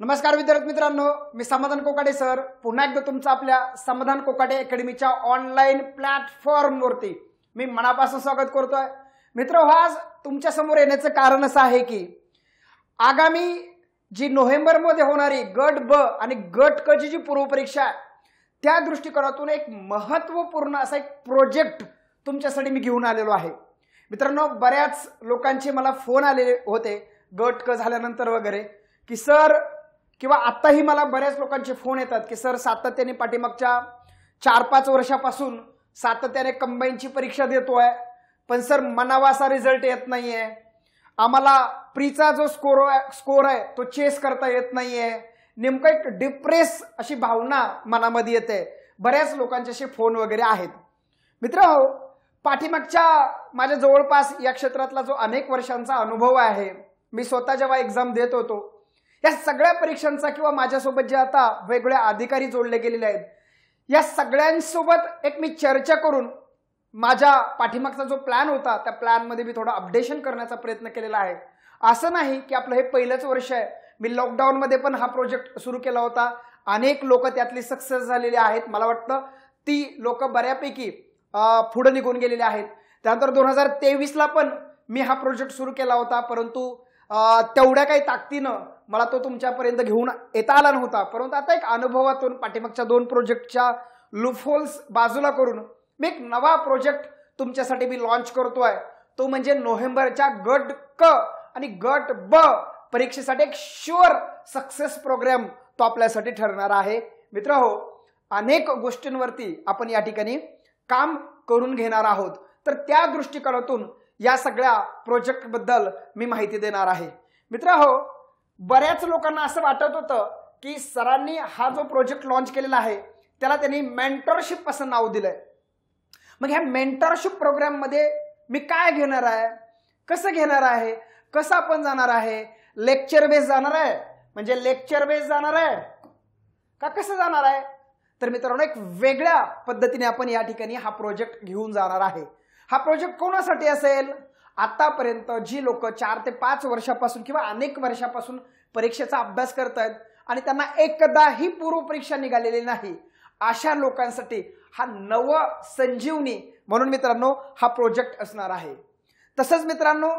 नमस्कार विद्यार्थी मित्रांनो, मी समाधान कोकाटे सर पुन्हा एकदा तुमचं आपल्या समाधान कोकाटे अकॅडमीच्या ऑनलाईन प्लॅटफॉर्मवरती मी मनापासून स्वागत करतोय। मित्र, आज तुमच्या समोर येण्याचं कारण असं आहे की आगामी जी नोव्हेंबरमध्ये होणारी गट ब आणि गट क ची जी पूर्वपरीक्षा आहे त्या दृष्टिकोनातून एक महत्त्वपूर्ण असा एक प्रोजेक्ट तुमच्यासाठी मी घेऊन आलेलो आहे। मित्रांनो, बऱ्याच लोकांचे मला फोन आलेले होते गट क झाल्यानंतर वगैरे की सर, किंवा आताही मला बऱ्याच लोकांचे फोन येतात की सर सातत्याने पाठीमागच्या 4-5 वर्षापासून सातत्याने कंबाईनची परीक्षा देतोय, पण सर मनावा असा रिझल्ट येत नाहीये, आम्हाला प्रीचा जो स्कोर आहे तो चेस करता येत नाहीये, नेमकं एक डिप्रेस अशी भावना मनामध्ये येते। बऱ्याच लोकांचे असे फोन वगैरे आहेत। मित्रांनो, पाठीमागच्या माझ्या जवळपास या क्षेत्रातला जो अनेक वर्षांचा अनुभव आहे, मी स्वतः जेव्हा एक्झाम देत होतो या सगळ्या परीक्षांचा किंवा माझ्यासोबत जे आता वेगवेगळे अधिकारी जोडले गेलेले आहेत या सगळ्यांसोबत एक मी चर्चा करून माझ्या पाठीमागचा जो प्लॅन होता त्या प्लॅन मध्ये मी थोडं अपडेशन करण्याचा प्रयत्न केलेला आहे। असं नाही की आपलं हे पहिलंच वर्ष आहे, मी लॉकडाऊन मध्ये पण हा प्रोजेक्ट सुरू केला होता, अनेक लोक त्यातली सक्सेस झालेले आहेत, मला वाटतं ती लोक बऱ्यापैकी पुढे निघून गेलेले आहेत। त्यानंतर 2023ला पण मी हा प्रोजेक्ट सुरू केला होता, परंतु तेवढ्या काही ताकदीनं मला तो तुमच्यापर्यंत घेऊन येता आला नव्हता। परंतु आता एक अनुभवातून पाठीमागच्या 2 प्रोजेक्टच्या लूपहोल्स बाजूला करून मी एक नवा प्रोजेक्ट तुमच्यासाठी मी लॉन्च करतोय, तो म्हणजे नोव्हेंबरच्या गट क आणि गट ब परीक्षेसाठी एक शुअर सक्सेस प्रोग्राम तो आपल्यासाठी ठरणार आहे। मित्रहो, अनेक गोष्टींवरती आपण या ठिकाणी काम करून घेणार आहोत, तर त्या दृष्टिकोनातून या सगळ्या प्रोजेक्ट बद्दल मी माहिती देणार आहे। मित्रहो, बऱ्याच लोकांना असं वाटत होतं की सरांनी हा जो प्रोजेक्ट लॉन्च केलेला आहे त्याला त्यांनी मेंटरशिप असं नाव दिलंय। मग ह्या मेंटरशिप प्रोग्राम मध्ये मी काय घेणार आहे, कसं घेणार आहे, कसं आपण जाणार आहे, लेक्चर बेस जाणार आहे, म्हणजे लेक्चर बेस जाणार आहे का कसं जाणार आहे, तर मित्रांनो एक वेगळ्या पद्धतीने आपण या ठिकाणी हा प्रोजेक्ट घेऊन जाणार आहे। हा प्रोजेक्ट कोणासाठी असेल? आतापर्यंत जी लोक 4 ते 5 वर्षापासून किंवा अनेक वर्षापासून परीक्षेचा अभ्यास करतायत आणि त्यांना एकदाही पूर्व परीक्षा निघालेली नाही, अशा लोकांसाठी हा नव संजीवनी म्हणून मित्रांनो हा प्रोजेक्ट असणार आहे। तसंच मित्रांनो,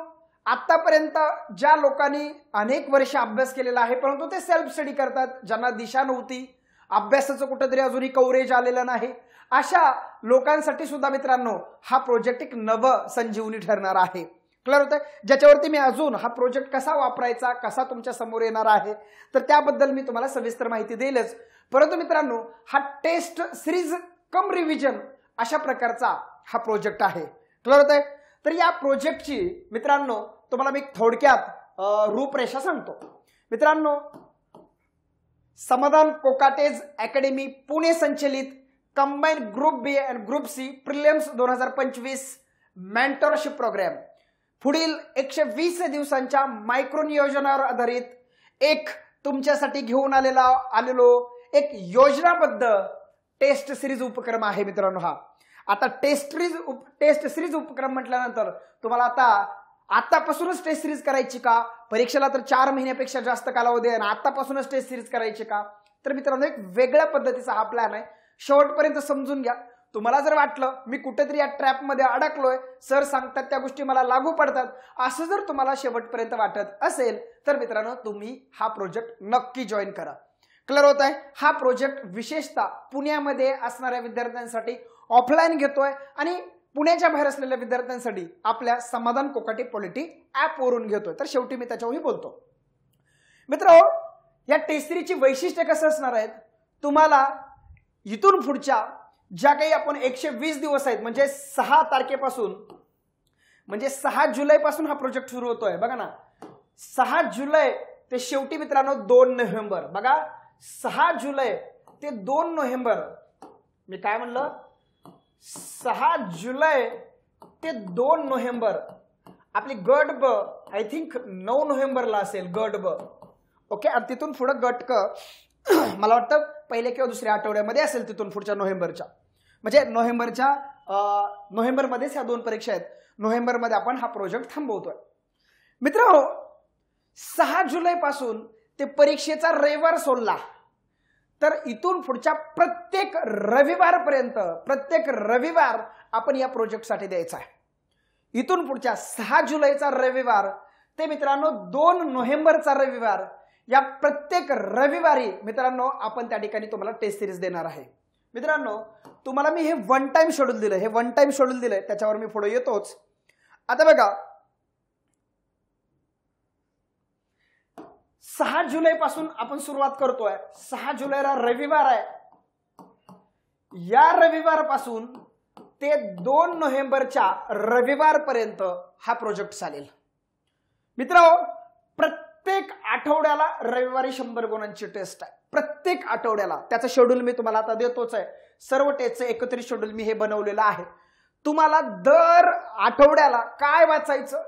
आतापर्यंत ज्या लोकांनी अनेक वर्ष अभ्यास केलेला आहे परंतु ते सेल्फ स्टडी करतात, ज्यांना दिशा नव्हती, अभ्यासाचं कुठेतरी अजूनही कव्हरेज आलेलं नाही, अशा लोकांसाठी सुद्धा मित्रांनो हा प्रोजेक्ट एक नव संजीवनी ठरणार आहे। क्लिअर होतंय? ज्याच्यावरती मी अजून हा प्रोजेक्ट कसा वापरायचा, कसा तुमच्या समोर येणार आहे, तर त्याबद्दल मी तुम्हाला सविस्तर माहिती देईलच। परंतु मित्रांनो, हा टेस्ट सिरीज कम रिव्हिजन अशा प्रकारचा हा प्रोजेक्ट आहे। क्लिअर होतंय? तर या प्रोजेक्टची मित्रांनो तुम्हाला मी थोडक्यात रूपरेषा सांगतो। मित्रांनो, समाधान कोकाटेज अकॅडमी पुणे संचलित कंबाइंड ग्रुप बी आणि group C prelims 2025 mentorship program पुढील 120 दिवसांच्या मायक्रो नियोजनावर आधारित एक तुमच्यासाठी घेऊन आलेलो एक योजनाबद्ध टेस्ट सिरीज उपक्रम आहे। मित्रांनो, हा आता टेस्ट सिरीज उपक्रम म्हटल्यानंतर तुम्हाला आतापासूनच टेस्ट सिरीज करायची का, परीक्षेला तर 4 महिन्यापेक्षा जास्त कालावधी आहे आणि आतापासूनच टेस्ट सिरीज करायची का, तर मित्रांनो एक वेगळ्या पद्धतीचा हा प्लॅन आहे, शेवटपर्यंत समजून घ्या। तुम्हाला जर वाटलं मी कुठेतरी या ट्रॅप मध्ये अडकलोय, सर सांगतात त्या गोष्टी मला लागू पडतात, असं जर तुम्हाला शेवटपर्यंत वाटत असेल तर मित्रांनो तुम्ही हा प्रोजेक्ट नक्की जॉईन करा। क्लिअर होत आहे? हा प्रोजेक्ट विशेषतः पुण्यामध्ये असणाऱ्या विद्यार्थ्यांसाठी ऑफलाईन घेतोय आणि पुण्याच्या बाहेर असलेल्या विद्यार्थ्यांसाठी आपल्या समाधान कोकाटे पॉलिटी ऍप वरून घेतोय, तर शेवटी मी त्याच्यावरही बोलतो। मित्रांनो, या टेस्ट सिरीजची वैशिष्ट्य कसं असणार आहेत, तुम्हाला इथून पुढच्या ज्या काही आपण 120 दिवस आहेत म्हणजे 6 तारखेपासून म्हणजे 6 जुलै पासून हा प्रोजेक्ट सुरू होतोय, बघा ना, 6 जुलै ते शेवटी मित्रांनो 2 नोव्हेंबर, बघा 6 जुलै ते 2 नोव्हेंबर, मी काय म्हणलं, 6 जुलै ते 2 नोव्हेंबर आपली गट ब आय थिंक 9 नोव्हेंबरला असेल गट ब, ओके, आणि तिथून पुढे गट क मला वाटतं पहिल्या किंवा दुसऱ्या आठवड्यामध्ये असेल, तिथून पुढच्या नोव्हेंबरच्या, म्हणजे नोव्हेंबरमध्येच ह्या 2 परीक्षा आहेत, नोव्हेंबरमध्ये आपण हा प्रोजेक्ट थांबवतोय। मित्रांनो, 6 जुलै पासून ते परीक्षेचा रविवार सोडला तर इथून पुढच्या प्रत्येक रविवार आपण या प्रोजेक्टसाठी द्यायचा आहे. इथून पुढच्या 6 जुलैचा रविवार ते मित्रांनो 2 नोव्हेंबरचा रविवार, या प्रत्येक रविवारी मित्रांनो आपण त्या ठिकाणी तुम्हाला टेस्ट सिरीज देणार आहे. मित्रांनो तुम्हाला मी हे वन टाइम शेड्यूल दिलंय, त्याच्यावर मी पुढे येतोच. आता बघा 6 जुलै पासून आपण सुरुवात करतोय. 6 जुलैला रविवार आहे. या रविवारपासून ते 2 नोव्हेंबरच्या रविवारपर्यंत हा प्रोजेक्ट चालेल. मित्रांनो प्रत्येक आठवड्याला रविवारी 100 गुणांची टेस्ट आहे. प्रत्येक आठवड्याला त्याचं शेड्यूल मी तुम्हाला आता देतोच आहे. सर्व टेस्टचं एकत्रित शेड्यूल मी हे बनवलेलं आहे. तुम्हाला दर आठवड्याला काय वाचायचं,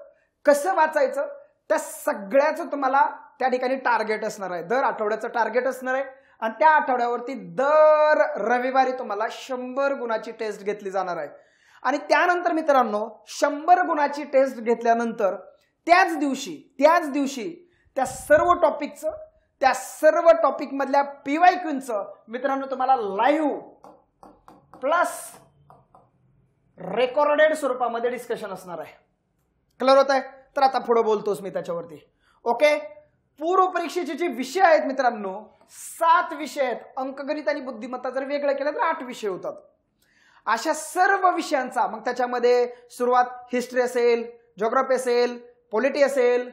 कसं वाचायचं, त्या सगळ्याचं तुम्हाला त्या ठिकाणी टार्गेट असणार आहे. दर आठवड्याचं टार्गेट असणार आहे आणि त्या आठवड्यावरती दर रविवारी तुम्हाला 100 गुणाची टेस्ट घेतली जाणार आहे. आणि त्यानंतर मित्रांनो 100 गुणाची टेस्ट घेतल्यानंतर त्याच दिवशी त्या सर्व टॉपिक मधल्या PYQचं मित्रांनो तुम्हाला लाईव्ह प्लस रेकॉर्डेड स्वरूपामध्ये डिस्कशन असणार आहे. क्लिअर होत आहे? तर आता पुढे बोलतोस मी त्याच्यावरती. ओके, पूर्व परीक्षेचे जे विषय आहेत मित्रांनो 7 विषय आहेत. अंकगणित आणि बुद्धिमत्ता जर वेगळं केलं तर 8 विषय होतात. अशा सर्व विषयांचा मग त्याच्यामध्ये सुरुवात हिस्ट्री असेल, जिओग्राफी असेल, पॉलिटी असेल,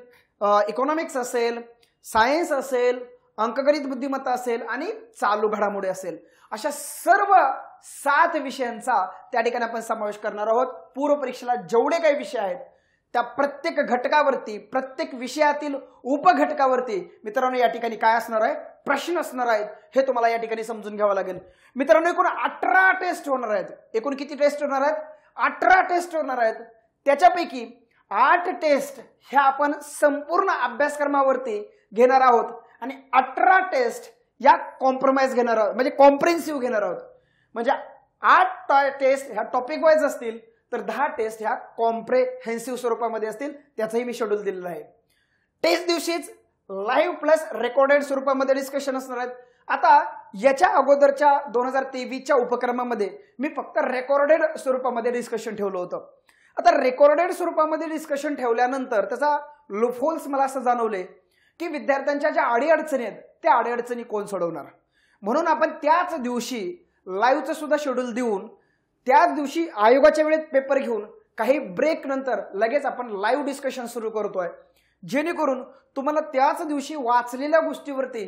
इकॉनॉमिक्स असेल, सायन्स असेल, अंकगणित बुद्धिमत्ता असेल आणि चालू घडामोडी असेल, अशा सर्व 7 विषयांचा त्या ठिकाणी आपण समावेश करणार आहोत. पूर्व परीक्षेला जेवढे काही विषय आहेत त्या प्रत्येक घटकावरती, प्रत्येक विषयातील उपघटकावरती मित्रांनो या ठिकाणी काय असणार आहे, प्रश्न असणार आहेत. हे तुम्हाला या ठिकाणी समजून घ्यावं लागेल. मित्रांनो एकूण 18 टेस्ट होणार आहेत. एकूण किती टेस्ट होणार आहेत? 18 टेस्ट होणार आहेत. त्याच्यापैकी 8 टेस्ट ह्या आपण संपूर्ण अभ्यासक्रमावरती घेणार आहोत आणि 18 टेस्ट या कॉम्प्रोमाइज घेणार आहोत, म्हणजे कॉम्प्रिहेन्सिव्ह घेणार आहोत. म्हणजे 8 टेस्ट ह्या टॉपिक वाईज असतील तर 10 टेस्ट ह्या कॉम्प्रिहेन्सिव्ह स्वरूपामध्ये असतील. त्याचंही मी शेड्यूल दिलेलं आहे. टेस्ट दिवशीच लाईव्ह प्लस रेकॉर्डेड स्वरूपामध्ये डिस्कशन असणार आहेत. आता याच्या अगोदरच्या 2023च्या उपक्रमामध्ये मी फक्त रेकॉर्डेड स्वरूपामध्ये डिस्कशन ठेवलं होतं. आता रेकॉर्डेड स्वरूपामध्ये डिस्कशन ठेवल्यानंतर त्याचा लूपहोल्स मला असं जाणवले की विद्यार्थ्यांच्या ज्या अडीअडचणी आहेत त्या अडीअडचणी कोण सोडवणार. म्हणून आपण त्याच दिवशी लाईव्हचं सुद्धा शेड्यूल देऊन त्याच दिवशी आयोगाच्या वेळेत पेपर घेऊन काही ब्रेक नंतर लगेच आपण लाईव्ह डिस्कशन सुरू करतोय, जेणेकरून तुम्हाला त्याच दिवशी वाचलेल्या गोष्टीवरती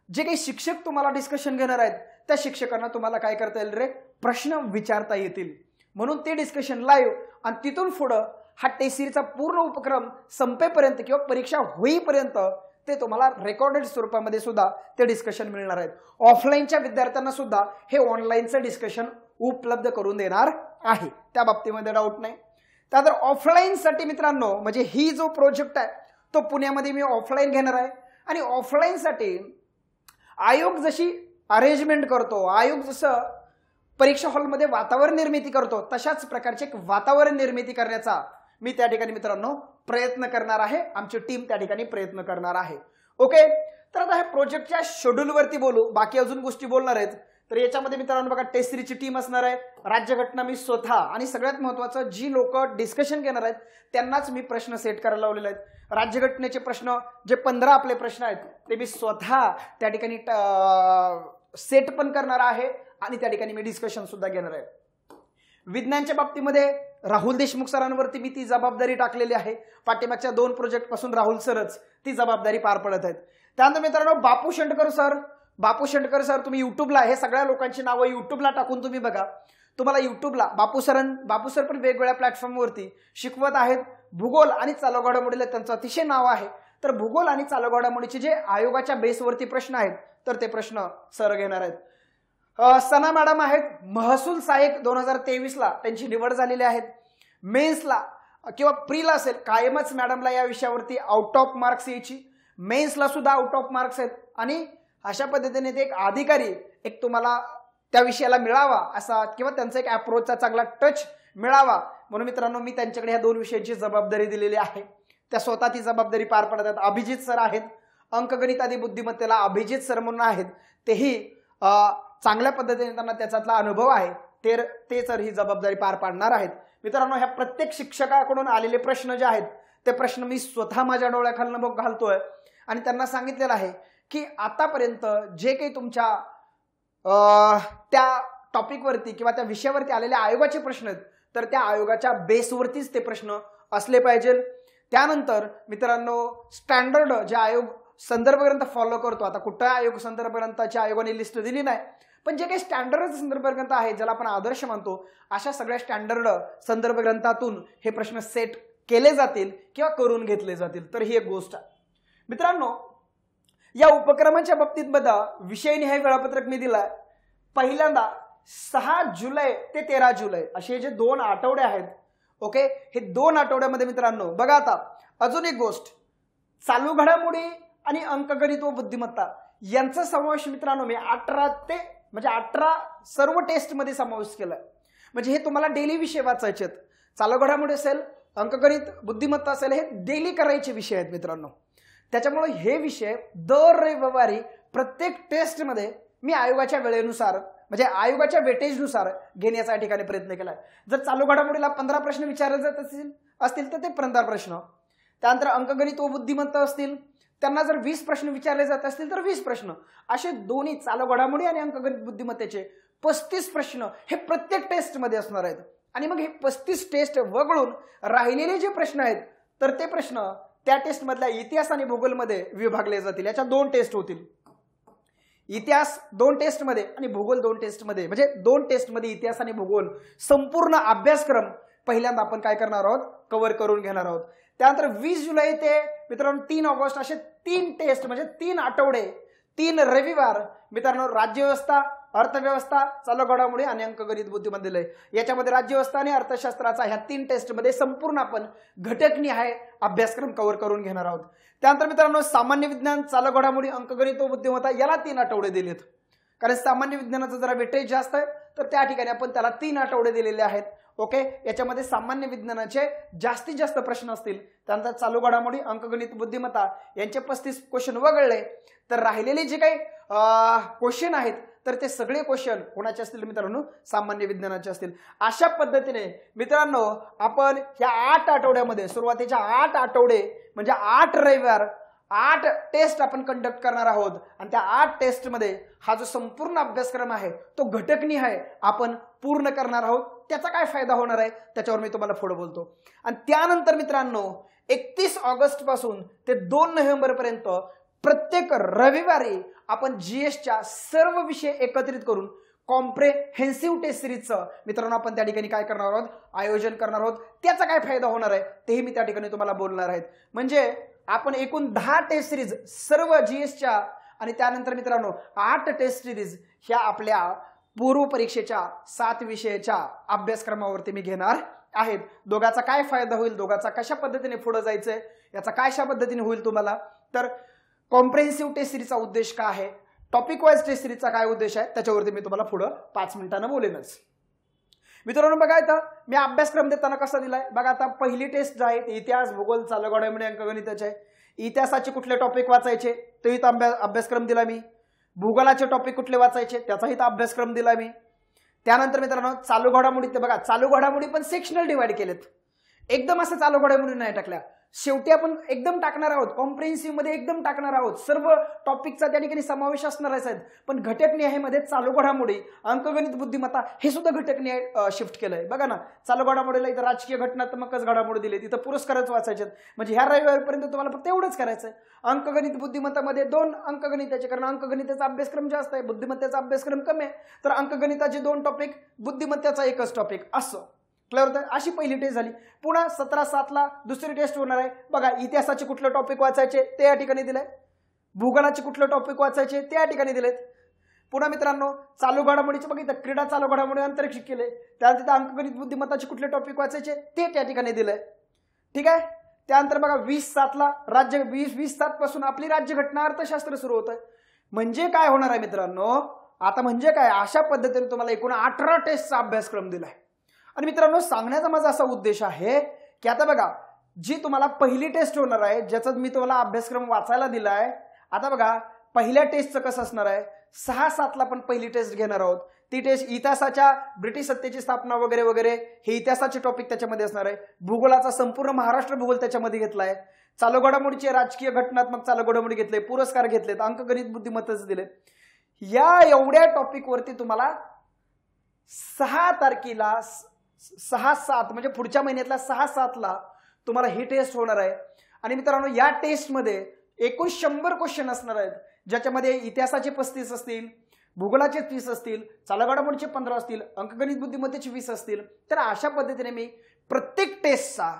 जे काही शिक्षक तुम्हाला डिस्कशन घेणार आहेत त्या शिक्षकांना तुम्हाला काय करता येईल रे, प्रश्न विचारता येतील. म्हणून ते डिस्कशन लाईव्ह आणि तिथून पुढं हा टेस्ट सिरीजचा पूर्ण उपक्रम संपेपर्यंत किंवा परीक्षा होईपर्यंत ते तुम्हाला रेकॉर्डेड स्वरूपामध्ये सुद्धा ते डिस्कशन मिळणार आहेत. ऑफलाईनच्या विद्यार्थ्यांना सुद्धा हे ऑनलाईनचं डिस्कशन उपलब्ध करून देणार आहे, त्या बाबतीमध्ये डाऊट नाही. त्यानंतर ऑफलाईनसाठी मित्रांनो म्हणजे ही जो प्रोजेक्ट आहे तो पुण्यामध्ये मी ऑफलाईन घेणार आहे. आणि ऑफलाईनसाठी आयोग जशी अरेंजमेंट करतो, आयोग जसं परीक्षा हॉलमध्ये वातावरण निर्मिती करतो, तशाच प्रकारचे एक वातावरण निर्मिती करण्याचा मी त्या ठिकाणी मित्रांनो प्रयत्न करणार आहे. आमची टीम त्या ठिकाणी प्रयत्न करणार आहे. ओके, तर आता हे प्रोजेक्टच्या शेड्यूलवरती बोलू. बाकी अजून गोष्टी बोलणार आहेत. तर याच्यामध्ये मित्रांनो बघा टेस्ट सिरीजची टीम असणार आहे, राज्यघटना मी स्वतः, आणि सगळ्यात महत्त्वाचं जी लोक डिस्कशन घेणार आहेत त्यांनाच मी प्रश्न सेट करायला लावलेले आहेत. राज्यघटनेचे प्रश्न जे 15 आपले प्रश्न आहेत ते मी स्वतः त्या ठिकाणी सेट पण करणार आहे आणि त्या ठिकाणी मी डिस्कशन सुद्धा घेणार आहे. विज्ञानच्या बाबतीमध्ये राहुल देशमुख सरांवरती मी ती जबाबदारी टाकलेली आहे. पाठीमागच्या 2 प्रोजेक्ट पासून राहुल सरच ती जबाबदारी पार पडत आहेत. त्यानंतर मित्रांनो बापू शेंडकर सर तुम्ही युट्यूबला हे सगळ्या लोकांची नावं युट्यूबला टाकून तुम्ही बघा. तुम्हाला युट्यूबला बापू सर पण वेगवेगळ्या प्लॅटफॉर्मवरती शिकवत आहेत. भूगोल आणि चालू घडामोडीला त्यांचं अतिशय नाव आहे. तर भूगोल आणि चालू घडामोडीचे जे आयोगाच्या बेसवरती प्रश्न आहेत तर ते प्रश्न सर घेणार आहेत. सना मॅडम आहेत, महसूल सहाय्यक 2023ला त्यांची निवड झालेली आहेत. मेन्सला किंवा प्रीला असेल कायमच मॅडमला या विषयावरती आउट ऑफ मार्क्स यायची, मेन्सला सुद्धा आउट ऑफ मार्क्स आहेत. आणि अशा पद्धतीने ते एक अधिकारी एक तुम्हाला त्या विषयाला मिळावा असा किंवा त्यांचा एक अप्रोचचा चांगला टच मिळावा म्हणून मित्रांनो मी त्यांच्याकडे ह्या 2 विषयांची जबाबदारी दिलेली आहे. त्या स्वतः ती जबाबदारी पार पडत आहेत. अभिजित सर आहेत, अंकगणित आदी बुद्धिमत्तेला अभिजित सर म्हणून आहेत, तेही चांगल्या पद्धतीने त्यांना त्याच्यातला अनुभव आहे, ते सर ही जबाबदारी पार पाडणार आहेत. मित्रांनो, ह्या प्रत्येक शिक्षकाकडून आलेले प्रश्न जे आहेत ते प्रश्न मी स्वतः माझ्या डोळ्याखालनं बघ घालतोय आणि त्यांना सांगितलेलं आहे की आतापर्यंत जे काही तुमच्या त्या टॉपिकवरती किंवा त्या विषयावरती आलेले आयोगाचे प्रश्न आहेत तर त्या आयोगाच्या बेसवरतीच ते प्रश्न असले पाहिजे. त्यानंतर मित्रांनो, स्टँडर्ड जे आयोग संदर्भ ग्रंथ फॉलो करतो, आता कुठला आयोग संदर्भ ग्रंथाची आयोगाने लिस्ट दिली नाही, पण जे काही स्टँडर्ड संदर्भ ग्रंथ आहे ज्याला आपण आदर्श मानतो अशा सगळ्या स्टँडर्ड संदर्भ ग्रंथातून हे प्रश्न सेट केले जातील किंवा करून घेतले जातील. तर ही एक गोष्ट आहे. मित्रांनो, या उपक्रमाच्या बाबतीत बघा विषयनिहाय वेळापत्रक मी दिलाय. पहिल्यांदा 6 जुलै ते 13 जुलै असे जे 2 आठवडे आहेत, ओके, हे 2 आठवड्यामध्ये मित्रांनो बघा, आता अजून एक गोष्ट, चालू घडामोडी आणि अंकगणित व बुद्धिमत्ता यांचा समावेश मित्रांनो मी 18 सर्व टेस्ट मध्ये समावेश केलाय. म्हणजे हे तुम्हाला डेली विषय वाचायचे आहेत. चालू घडामोडी असेल, अंकगणित, बुद्धिमत्ता असेल, हे डेली करायचे विषय आहेत मित्रांनो. त्याच्यामुळे हे विषय दर रविवारी प्रत्येक टेस्ट मध्ये मी आयोगाच्या वेळेनुसार म्हणजे आयोगाच्या वेटेजनुसार घेण्याचा या ठिकाणी प्रयत्न केलाय. जर चालू घडामोडीला 15 प्रश्न विचारले जात असतील तर ते 15 प्रश्न, त्यानंतर अंकगणित व बुद्धिमत्ता असतील त्यांना जर 20 प्रश्न विचारले जात असतील तर 20 प्रश्न, असे दोन्ही चालू घडामोडी आणि अंकगणित बुद्धिमत्तेचे 35 प्रश्न हे प्रत्येक टेस्ट मध्ये असणार आहेत. आणि मग हे 35 टेस्ट वगळून राहिलेले जे प्रश्न आहेत तर ते प्रश्न त्या टेस्ट मधल्या इतिहास आणि भूगोलमध्ये विभागले जातील. याच्या 2 टेस्ट होतील, इतिहास 2 टेस्ट मध्ये आणि भूगोल 2 टेस्ट मध्ये, म्हणजे 2 टेस्ट मध्ये इतिहास आणि भूगोल संपूर्ण अभ्यासक्रम पहिल्यांदा आपण काय करणार आहोत, कव्हर करून घेणार आहोत. त्यानंतर 20 जुलै ते मित्रांनो 3 ऑगस्ट असे 3 टेस्ट म्हणजे 3 आठवडे 3 रविवार मित्रांनो राज्यव्यवस्था, अर्थव्यवस्था, चालू घडामोडी आणि अंकगणित बुद्धिमत्ता दिलंय. याच्यामध्ये राज्यव्यवस्था आणि अर्थशास्त्राचा ह्या 3 टेस्ट मध्ये संपूर्ण आपण घटकनिहाय अभ्यासक्रम कव्हर करून घेणार आहोत. त्यानंतर मित्रांनो सामान्य विज्ञान, चालू घडामोडी, अंकगणित व बुद्धिमत्ता याला 3 आठवडे दिलेत. कारण सामान्य विज्ञानाचं जरा वेटेज जास्त आहे तर त्या ठिकाणी आपण त्याला 3 आठवडे दिलेले आहेत. ओके, याच्यामध्ये सामान्य विज्ञानाचे जास्तीत जास्त प्रश्न असतील. त्यानंतर चालू घडामोडी, अंकगणित, बुद्धिमत्ता यांचे 35 क्वेश्चन वगळले तर राहिलेले जे काही क्वेश्चन आहेत तर ते सगळे क्वेश्चन कोणाचे असतील मित्रांनो, सामान्य विज्ञानाचे असतील. अशा पद्धतीने मित्रांनो आपण या 8 आठवड्यामध्ये सुरुवातीच्या 8 आठवडे म्हणजे 8 रविवार 8 टेस्ट आपण कंडक्ट करणार आहोत आणि त्या 8 टेस्ट मध्ये हा जो संपूर्ण अभ्यासक्रम आहे तो घटकनिहाय आपण पूर्ण करणार आहोत. त्याचा काय फायदा होणार आहे त्याच्यावर मी तुम्हाला पुढे बोलतो. आणि त्यानंतर मित्रांनो 31 ऑगस्ट पासून ते 2 नोव्हेंबर पर्यंत प्रत्येक रविवारी आपण जीएसच्या सर्व विषय एकत्रित करून कॉम्प्रेहेन्सिव्ह टेस्ट सिरीजचं मित्रांनो आपण त्या ठिकाणी काय करणार आहोत, आयोजन करणार आहोत. त्याचा काय फायदा होणार आहे तेही मी त्या ठिकाणी तुम्हाला बोलणार आहे. म्हणजे आपण एकूण 10 टेस्ट सिरीज सर्व जीएसच्या आणि त्यानंतर मित्रांनो 8 टेस्ट सिरीज ह्या आपल्या पूर्व परीक्षेच्या 7 विषयाच्या अभ्यासक्रमावरती मी घेणार आहेत. दोघाचा काय फायदा होईल, दोघाचा कशा पद्धतीने पुढे जायचंय, याचा काय अशा पद्धतीने होईल तुम्हाला, तर कॉम्प्रेहेन्सिव्ह टेस्ट सिरीजचा उद्देश काय आहे, टॉपिक वाइज टेस्ट सिरीजचा काय उद्देश आहे त्याच्यावरती मी तुम्हाला पुढे 5 मिनिटांना बोलेनच. मित्रांनो बघा इथं मी अभ्यासक्रम देताना कसा दिलाय बघा. आता पहिली टेस्ट आहे इतिहास, भूगोल, चालू घडामोडी, अंकगणिताचे आहे. इतिहासाचे कुठले टॉपिक वाचायचे तो इथं अभ्यासक्रम दिला मी. भूगोलाचे टॉपिक कुठले वाचायचे त्याचा इथं अभ्यासक्रम दिला मी. त्यानंतर मित्रांनो चालू घडामोडी ते बघा, चालू घडामोडी पण सेक्शनल डिवाइड केलेत. एकदम असं चालू घडामोडी नाही टाकल्या, शेवटी आपण एकदम टाकणार आहोत, कॉम्प्रेहेन्सिव्ह मध्ये एकदम टाकणार आहोत. सर्व टॉपिकचा त्या ठिकाणी समावेश असणार आहे. पण घटकनिहाय मध्ये चालू घडामोडी, अंकगणित, बुद्धिमत्ता हे सुद्धा घटकनिहाय शिफ्ट केलंय. बघा ना, चालू घडामोडीला इथं राजकीय घटनात्मकच घडामोडी दिली, तिथं पुरस्कारच वाचायचे. म्हणजे ह्या रविवारपर्यंत तुम्हाला फक्त एवढंच करायचंय. अंकगणित, बुद्धिमत्तामध्ये 2 अंकगणिताचे, कारण अंकगणिताचा अभ्यासक्रम जास्त आहे, बुद्धिमत्तेचा अभ्यासक्रम कमी आहे. तर अंकगणिताचे 2 टॉपिक, बुद्धिमत्तेचा एकच टॉपिक, असं क्लिअर होतं. अशी पहिली टेस्ट झाली. पुन्हा 17/7 दुसरी टेस्ट होणार आहे बघा. इतिहासाचे कुठले टॉपिक वाचायचे ते या ठिकाणी दिलंय, भूगोलाचे कुठले टॉपिक वाचायचे ते या ठिकाणी दिलेत. पुन्हा मित्रांनो चालू घडामोडीचे बघितलं, क्रीडा, चालू घडामोडी, अंतरिक्ष केले. त्यानंतर अंकगणित, बुद्धिमत्ताचे कुठले टॉपिक वाचायचे ते त्या ठिकाणी दिलंय. ठीक आहे. त्यानंतर बघा 20/7 राज्य 20/7 पासून आपली राज्यघटना, अर्थशास्त्र सुरू होत आहे. म्हणजे काय होणार आहे मित्रांनो आता, म्हणजे काय, अशा पद्धतीने तुम्हाला एकूण 18 टेस्टचा अभ्यासक्रम दिलाय. आणि मित्रांनो सांगण्याचा माझा असा उद्देश आहे की आता बघा जी तुम्हाला पहिली टेस्ट होणार आहे ज्याचा मी तुम्हाला अभ्यासक्रम वाचायला दिलाय आता बघा पहिल्या टेस्टचं कसं असणार आहे, 6/7 आपण पहिली टेस्ट घेणार आहोत. ती टेस्ट इतिहासाच्या ब्रिटिश सत्तेची स्थापना वगैरे वगैरे हे इतिहासाचे टॉपिक त्याच्यामध्ये असणार आहे. भूगोलाचा संपूर्ण महाराष्ट्र भूगोल त्याच्यामध्ये घेतलाय. चालू घडामोडीचे राजकीय घटनात्मक चालू घडामोडी घेतले, पुरस्कार घेतलेत, अंकगणित बुद्धिमत्ताच दिले. या एवढ्या टॉपिक वरती तुम्हाला 6 तारखेला 6/7 म्हणजे पुढच्या महिन्यातल्या 6/7 तुम्हाला ही टेस्ट होणार आहे. आणि मित्रांनो या टेस्टमध्ये एकूण 100 क्वेश्चन असणार आहेत, ज्याच्यामध्ये इतिहासाचे 35 असतील, भूगोलाचे 30 असतील, चालू घडामोडीचे 15 असतील, अंकगणित बुद्धिमत्तेचे 20 असतील. तर अशा पद्धतीने मी प्रत्येक टेस्टचा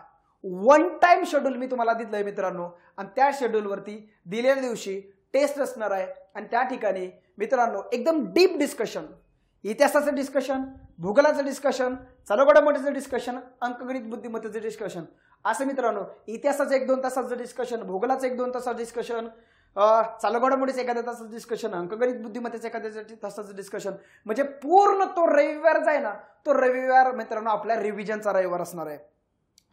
वन टाइम शेड्यूल मी तुम्हाला दिलंय मित्रांनो. आणि त्या शेड्यूलवरती दिलेल्या दिवशी टेस्ट असणार आहे. आणि त्या ठिकाणी मित्रांनो एकदम डीप डिस्कशन, इतिहासाचं डिस्कशन, भूगोलाचं डिस्कशन, चालू घडामोडीचं डिस्कशन, अंकगणित बुद्धिमत्तेचं डिस्कशन, असं मित्रांनो इतिहासाचं 1-2 तासाचं डिस्कशन, भूगोलाचं 1-2 तासाचं डिस्कशन, चालू घडामोडीचं 1 तासाचं डिस्कशन, अंकगणित बुद्धिमत्तेचं 1 तासाचं डिस्कशन. म्हणजे पूर्ण तो रविवार जाय ना, तो रविवार मित्रांनो आपल्या रिव्हिजनचा रविवार असणार आहे.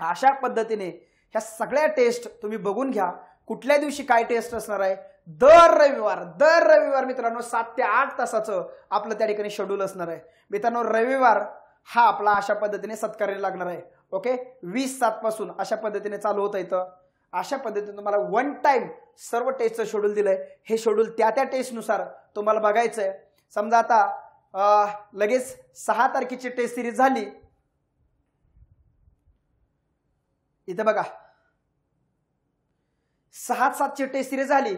अशा पद्धतीने ह्या सगळ्या टेस्ट तुम्ही बघून घ्या. कुठल्या दिवशी काय टेस्ट असणार आहे. दर रविवार मित्रांनो 7 ते 8 तासाचं आपलं त्या ठिकाणी शेड्यूल असणार आहे. मित्रांनो रविवार हा आपला अशा पद्धतीने सत्कार्य लागणार आहे. ओके 20/7 पासून अशा पद्धतीने चालू होतं इथं. अशा पद्धतीने तुम्हाला वन टाइम सर्व टेस्टचं शेड्यूल दिलंय. हे शेड्यूल त्या टेस्टनुसार तुम्हाला बघायचंय. समजा आता लगेच 6 तारखेची टेस्ट सिरीज झाली. इथं बघा 6/7 टेस्ट सिरीज झाली.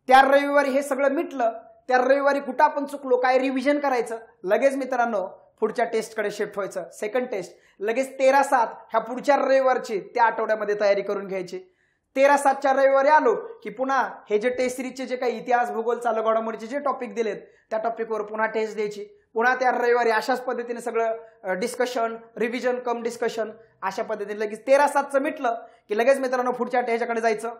त्या रविवारी हे सगळं मिटलं. त्या रविवारी कुठं आपण चुकलो, काय रिव्हिजन करायचं, लगेच मित्रांनो पुढच्या टेस्टकडे शिफ्ट व्हायचं. सेकंड टेस्ट लगेच 13/7 ह्या पुढच्या रविवारची त्या आठवड्यामध्ये तयारी करून घ्यायची. 13/7च्या रविवारी आलो की पुन्हा हे जे टेस्ट सिरीजचे जे काही इतिहास, भूगोल, चालू घडामोडीचे जे टॉपिक दिलेत त्या टॉपिकवर पुन्हा टेस्ट द्यायची. पुन्हा त्या रविवारी अशाच पद्धतीने सगळं डिस्कशन, रिव्हिजन कम डिस्कशन, अशा पद्धतीने लगेच 13/7चं मिटलं की लगेच मित्रांनो पुढच्या ह्याच्याकडे जायचं.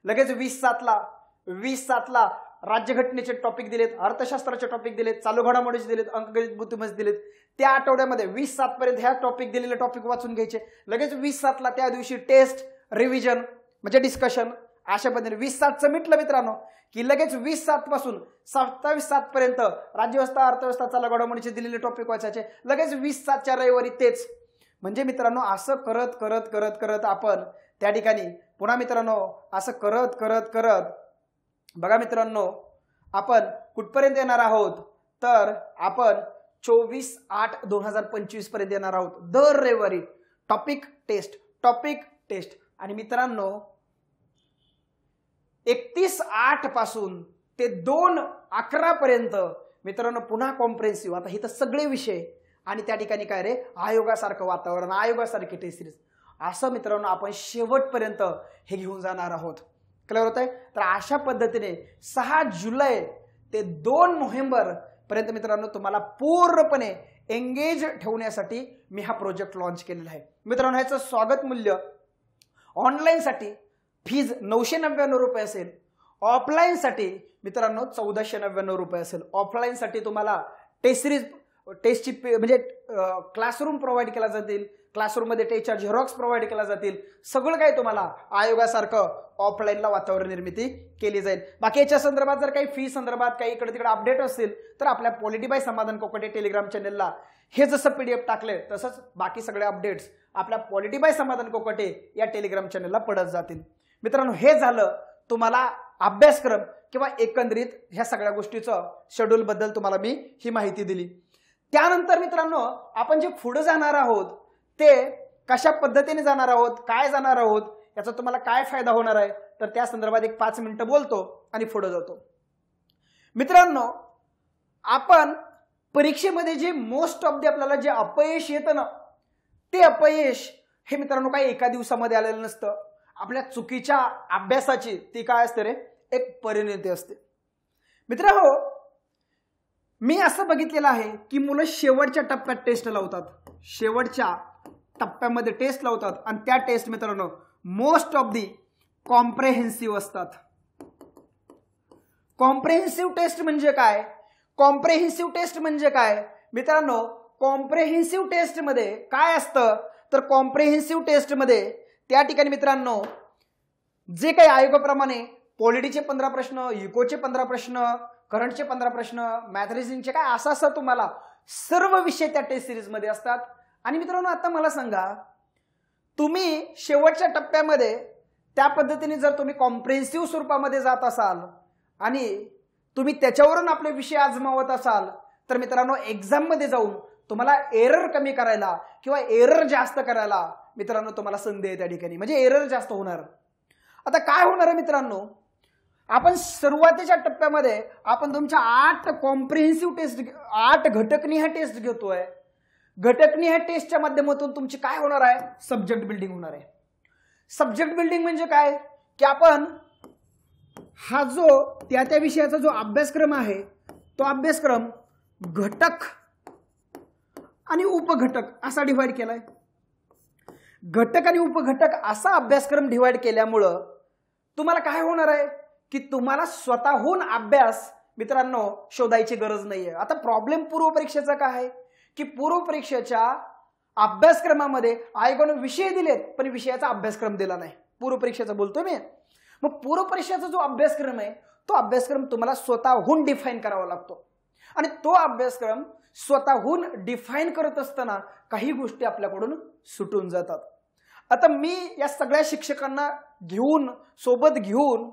लगेच 20/7ला राज्यघटनेचे टॉपिक दिलेत, अर्थशास्त्राचे टॉपिक दिलेत, चालू घडामोडीचे दिलेत, अंकगणित बुद्धिमत्ता दिलेत. त्या आठवड्यामध्ये 20/7 पर्यंत ह्या टॉपिक दिलेले टॉपिक वाचून घ्यायचे. लगेच 20/7ला त्या दिवशी टेस्ट, रिव्हिजन म्हणजे डिस्कशन. अशा पद्धतीने 20/7चं मिटलं मित्रांनो की लगेच 20/7 पासून 27/7 पर्यंत राज्यव्यवस्था, अर्थव्यवस्था, चालू घडामोडीचे दिलेले टॉपिक वाचायचे. लगेच 20/7च्या रविवारी तेच. म्हणजे मित्रांनो असं करत करत करत करत आपण त्या ठिकाणी पुन्हा मित्रांनो असं करत करत करत बघा मित्रांनो आपण कुठपर्यंत येणार आहोत. तर आपण 24/8/2025 पर्यंत येणार आहोत. दर रविवारी टॉपिक टेस्ट. आणि मित्रांनो 31/8 पासून ते 2/11 पर्यंत मित्रांनो पुन्हा कॉम्प्रेहेन्सिव्ह. आता इथं सगळे विषय आणि त्या ठिकाणी काय रे, आयोगासारखं वातावरण, आयोगासारखी टेस्ट सिरीज, असं मित्रांनो आपण शेवटपर्यंत हे घेऊन जाणार आहोत. क्लिअर होत आहे. तर अशा पद्धतीने 6 जुलै ते 2 नोव्हेंबर पर्यंत मित्रांनो तुम्हाला पूर्णपणे एंगेज ठेवण्यासाठी मी हा प्रोजेक्ट लॉन्च केलेला आहे. मित्रांनो ह्याचं स्वागत मूल्य ऑनलाईन साठी फीज 999 रुपये असेल. ऑफलाईन साठी मित्रांनो 1499 रुपये असेल. ऑफलाईन साठी तुम्हाला टेस्ट सिरीज, टेस्टची म्हणजे क्लासरूम प्रोव्हाइड केला जातील, क्लासरूम मध्ये टेस्टच्या झेरॉक्स प्रोव्हाइड केला जातील. सगळं काही तुम्हाला आयोगासारखं ऑफलाईनला वातावरण निर्मिती केली जाईल. बाकी याच्या संदर्भात जर काही फी संदर्भात काही इकडे तिकडे अपडेट असतील तर आपल्या पॉलिटी बाय समाधान कोकाटे टेलिग्राम चॅनलला हे जसं PDF टाकले तसंच बाकी सगळे अपडेट्स आपल्या पॉलिटी बाय समाधान कोकाटे या टेलिग्राम चॅनलला पडत जातील. मित्रांनो हे झालं तुम्हाला अभ्यासक्रम किंवा एकंदरीत ह्या सगळ्या गोष्टीचं शेड्यूल बद्दल तुम्हाला मी ही माहिती दिली. त्यानंतर मित्रांनो आपण जे पुढे जाणार आहोत ते कशा पद्धतीने जाणार आहोत, काय जाणार आहोत, याचा तुम्हाला काय फायदा होणार आहे, तर त्या संदर्भात एक 5 मिनिटं बोलतो आणि पुढे जातो. मित्रांनो आपण परीक्षेमध्ये जे मोस्ट ऑफ द आपल्याला जे अपयश येतं ना, ते अपयश हे मित्रांनो काही एका दिवसामध्ये आलेलं नसतं. आपल्या चुकीच्या अभ्यासाची ती काय असते रे, एक परिणती असते. मित्रांनो मी असं बघितलेलं आहे की मुलं शेवटच्या टप्प्यात टेस्ट लावतात, शेवटच्या टप्प्यामध्ये टेस्ट लावतात आणि त्या टेस्ट मित्रांनो मोस्ट ऑफ दी कॉम्प्रेहेन्सिव्ह असतात. कॉम्प्रेहेन्सिव्ह टेस्ट म्हणजे काय, कॉम्प्रेहेन्सिव्ह टेस्ट म्हणजे काय मित्रांनो, कॉम्प्रेहेन्सिव्ह टेस्ट मध्ये काय असतं तर कॉम्प्रेहेन्सिव्ह टेस्ट मध्ये त्या ठिकाणी मित्रांनो जे काही आयोगाप्रमाणे पॉलिटीचे 15 प्रश्न, इकोचे 15 प्रश्न, करंटचे 15 प्रश्न, मॅथ रिझनिंगचे काय असं तुम्हाला सर्व विषय त्या टेस्ट सिरीज मध्ये असतात. आणि मित्रांनो आता मला सांगा, तुम्ही शेवटच्या टप्प्यामध्ये त्या पद्धतीने जर तुम्ही कॉम्प्रिहेन्सिव्ह स्वरूपामध्ये जात असाल आणि तुम्ही त्याच्यावरून आपले विषय आजमावत असाल तर मित्रांनो एक्झाम मध्ये जाऊन तुम्हाला एरर कमी करायला किंवा एरर जास्त करायला मित्रांनो तुम्हाला संधी आहे त्या ठिकाणी, म्हणजे एरर जास्त होणार. आता काय होणार आहे मित्रांनो, आपण सुरुवातीच्या टप्प्यामध्ये आपण तुमच्या 8 कॉम्प्रिहेन्सिव्ह टेस्ट, 8 घटकनिहाय टेस्ट घेतोय. घटकनिहाय टेस्टच्या माध्यमातून तुमची काय होणार आहे, सब्जेक्ट बिल्डिंग होणार आहे. सब्जेक्ट बिल्डिंग म्हणजे काय की आपण हा जो त्या विषयाचा जो अभ्यासक्रम आहे तो अभ्यासक्रम घटक आणि उपघटक असा डिवाइड केलाय. घटक आणि उपघटक असा अभ्यासक्रम डिवाइड केल्यामुळं तुम्हाला काय होणार आहे की तुम्हाला स्वतःहून अभ्यास मित्रांनो शोधायची गरज नाहीये. आता प्रॉब्लेम पूर्व परीक्षेचा काय आहे की पूर्व परीक्षेच्या अभ्यासक्रमामध्ये आयोगाने विषय दिलेत पण विषयाचा अभ्यासक्रम दिला नाही. पूर्व परीक्षेचा बोलतोय मी. मग पूर्व परीक्षेचा जो अभ्यासक्रम आहे तो अभ्यासक्रम तुम्हाला स्वतःहून डिफाईन करावा लागतो आणि तो अभ्यासक्रम स्वतःहून डिफाईन करत असताना काही गोष्टी आपल्याकडून सुटून जातात. आता मी या सगळ्या शिक्षकांना घेऊन सोबत घेऊन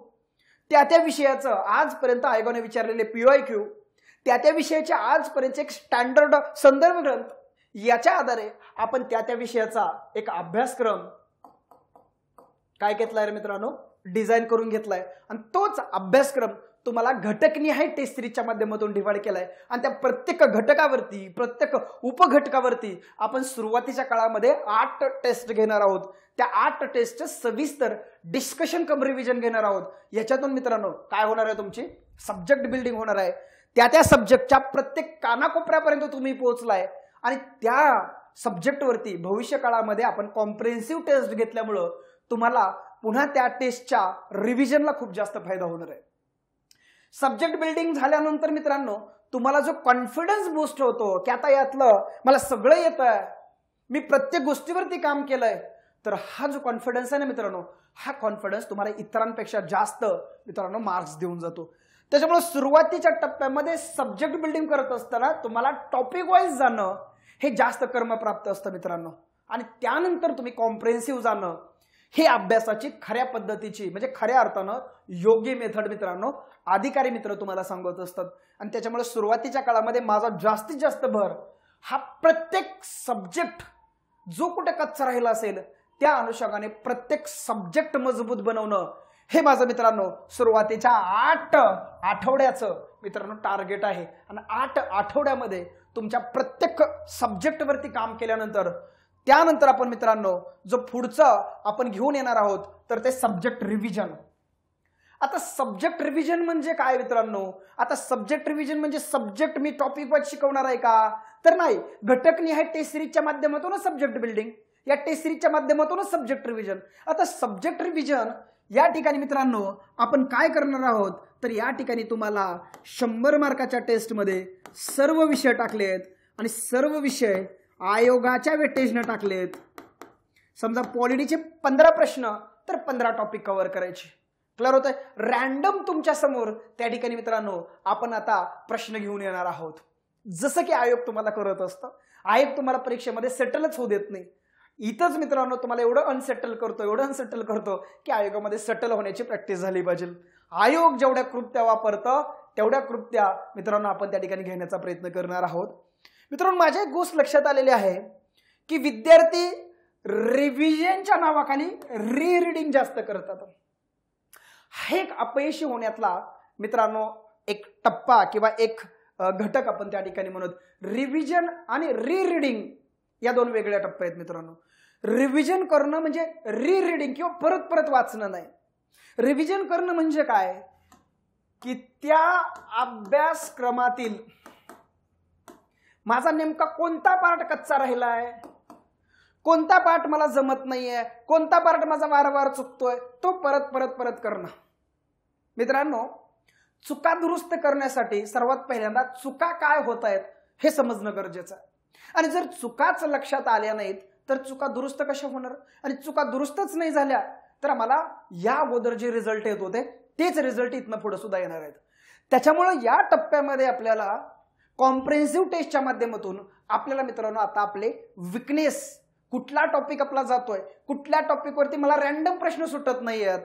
त्या विषयाचं आजपर्यंत आयोगाने विचारलेले PYQ, त्या विषयाचे आजपर्यंत एक स्टँडर्ड संदर्भ ग्रंथ, याच्या आधारे आपण त्या विषयाचा एक अभ्यासक्रम काय घेतलाय मित्रांनो, डिझाईन करून घेतलाय. आणि तोच अभ्यासक्रम तुम्हाला घटकनिहाय टेस्ट सिरीजच्या माध्यमातून डिवाइड केलाय. आणि त्या प्रत्येक घटकावरती, प्रत्येक उपघटकावरती आपण सुरुवातीच्या काळामध्ये 8 टेस्ट घेणार आहोत. त्या 8 टेस्टचं सविस्तर डिस्कशन कम रिव्हिजन घेणार आहोत. याच्यातून मित्रांनो काय होणार आहे, तुमची सब्जेक्ट बिल्डिंग होणार आहे. त्या सब्जेक्टच्या प्रत्येक कानाकोपऱ्यापर्यंत तुम्ही पोहोचलाय आणि त्या सब्जेक्टवरती भविष्य काळामध्ये आपण कॉम्प्रिहेन्सिव्ह टेस्ट घेतल्यामुळं तुम्हाला पुन्हा त्या टेस्टच्या रिव्हिजनला खूप जास्त फायदा होणार आहे. सब्जेक्ट बिल्डिंग झाल्यानंतर मित्रांनो तुम्हाला जो कॉन्फिडन्स बूस्ट होतो की आता यातलं मला सगळं येतंय, मी प्रत्येक गोष्टीवरती काम केलंय, तर हा जो कॉन्फिडन्स आहे ना मित्रांनो, हा कॉन्फिडन्स तुम्हाला इतरांपेक्षा जास्त मित्रांनो मार्क्स देऊन जातो. त्याच्यामुळे सुरुवातीच्या टप्प्यामध्ये सब्जेक्ट बिल्डिंग करत असताना तुम्हाला टॉपिक वाईज जाणं हे जास्त कर्मप्राप्त असतं मित्रांनो. आणि त्यानंतर तुम्ही कॉम्प्रिहेन्सिव्ह जाणं हे अभ्यासाची खऱ्या पद्धतीची म्हणजे खऱ्या अर्थानं योग्य मेथड मित्रांनो अधिकारी मित्र तुम्हाला सांगत असतात. आणि त्याच्यामुळे सुरुवातीच्या काळामध्ये माझा जास्तीत जास्त भर हा प्रत्येक सब्जेक्ट जो कुठे कच्चा राहिला असेल त्या अनुषंगाने प्रत्येक सब्जेक्ट मजबूत बनवणं हे माझं मित्रांनो सुरुवातीच्या 8 आठवड्याचं मित्रांनो टार्गेट आहे. आणि 8 आठवड्यामध्ये तुमच्या प्रत्येक सब्जेक्टवरती काम केल्यानंतर त्यानंतर आपण मित्रांनो जो पुढचं आपण घेऊन येणार आहोत तर ते सब्जेक्ट रिव्हिजन. आता सब्जेक्ट रिव्हिजन म्हणजे काय मित्रांनो, आता सब्जेक्ट रिव्हिजन म्हणजे सब्जेक्ट मी टॉपिक वाईज शिकवणार आहे का, तर नाही. घटकनिहाय टेस्ट सिरीजच्या माध्यमातूनच सब्जेक्ट बिल्डिंग, या टेस्ट सिरीजच्या माध्यमातूनच सब्जेक्ट रिव्हिजन. आता सब्जेक्ट रिव्हिजन या ठिकाणी मित्रांनो आपण काय करणार आहोत तर या ठिकाणी तुम्हाला 100 मार्काच्या टेस्टमध्ये सर्व विषय टाकलेत आणि सर्व विषय आयोगाच्या वेटेजने टाकलेत. समजा पॉलिटीचे 15 प्रश्न तर 15 टॉपिक कव्हर करायचे. क्लिअर होतंय. रॅन्डम तुमच्या समोर त्या ठिकाणी मित्रांनो आपण आता प्रश्न घेऊन येणार आहोत. जसं की आयोग तुम्हाला करत असतं. आयोग तुम्हाला परीक्षेमध्ये सेटलच होऊ देत नाही. इथंच मित्रांनो तुम्हाला एवढं अनसेटल करतो की आयोगामध्ये सेटल होण्याची प्रॅक्टिस झाली पाहिजे. आयोग जेवढ्या कृत्या वापरतं तेवढ्या कृत्या मित्रांनो आपण त्या ठिकाणी घेण्याचा प्रयत्न करणार आहोत. मित्रांनो माझ्या एक गोष्ट लक्षात आलेली आहे की विद्यार्थी रिव्हिजनच्या नावाखाली रीडिंग जास्त करतात. हा एक अपयशी होण्यातला मित्रांनो एक टप्पा किंवा एक घटक आपण त्या ठिकाणी म्हणत. रिव्हिजन आणि रीडिंग या दोन वेगळ्या टप्पे आहेत मित्रांनो. रिव्हिजन करणं म्हणजे रीडिंग किंवा परत परत वाचणं नाही. रिव्हिजन करणं म्हणजे काय की त्या अभ्यासक्रमातील माझा नेमका कोणता पार्ट कच्चा राहिलाय, कोणता पार्ट मला जमत नाहीये, कोणता पार्ट माझा वारंवार चुकतोय, तो परत परत परत करणं. मित्रांनो चुका दुरुस्त करण्यासाठी सर्वात पहिल्यांदा चुका काय होत आहेत हे समजणं गरजेचं आहे. आणि जर चुकाच लक्षात आल्या नाहीत तर चुका दुरुस्त कशा होणार, आणि चुका दुरुस्तच नाही झाल्या तर आम्हाला या अगोदर जे रिझल्ट येत होते तेच रिझल्ट इथनं पुढे सुद्धा येणार आहेत. त्याच्यामुळे या टप्प्यामध्ये आपल्याला कॉम्प्रेहेन्सिव्ह टेस्टच्या माध्यमातून आपल्याला मित्रांनो आता आपले विकनेस, कुठला टॉपिक आपला जातोय, कुठल्या टॉपिकवरती मला रॅन्डम प्रश्न सुटत नाहीयेत,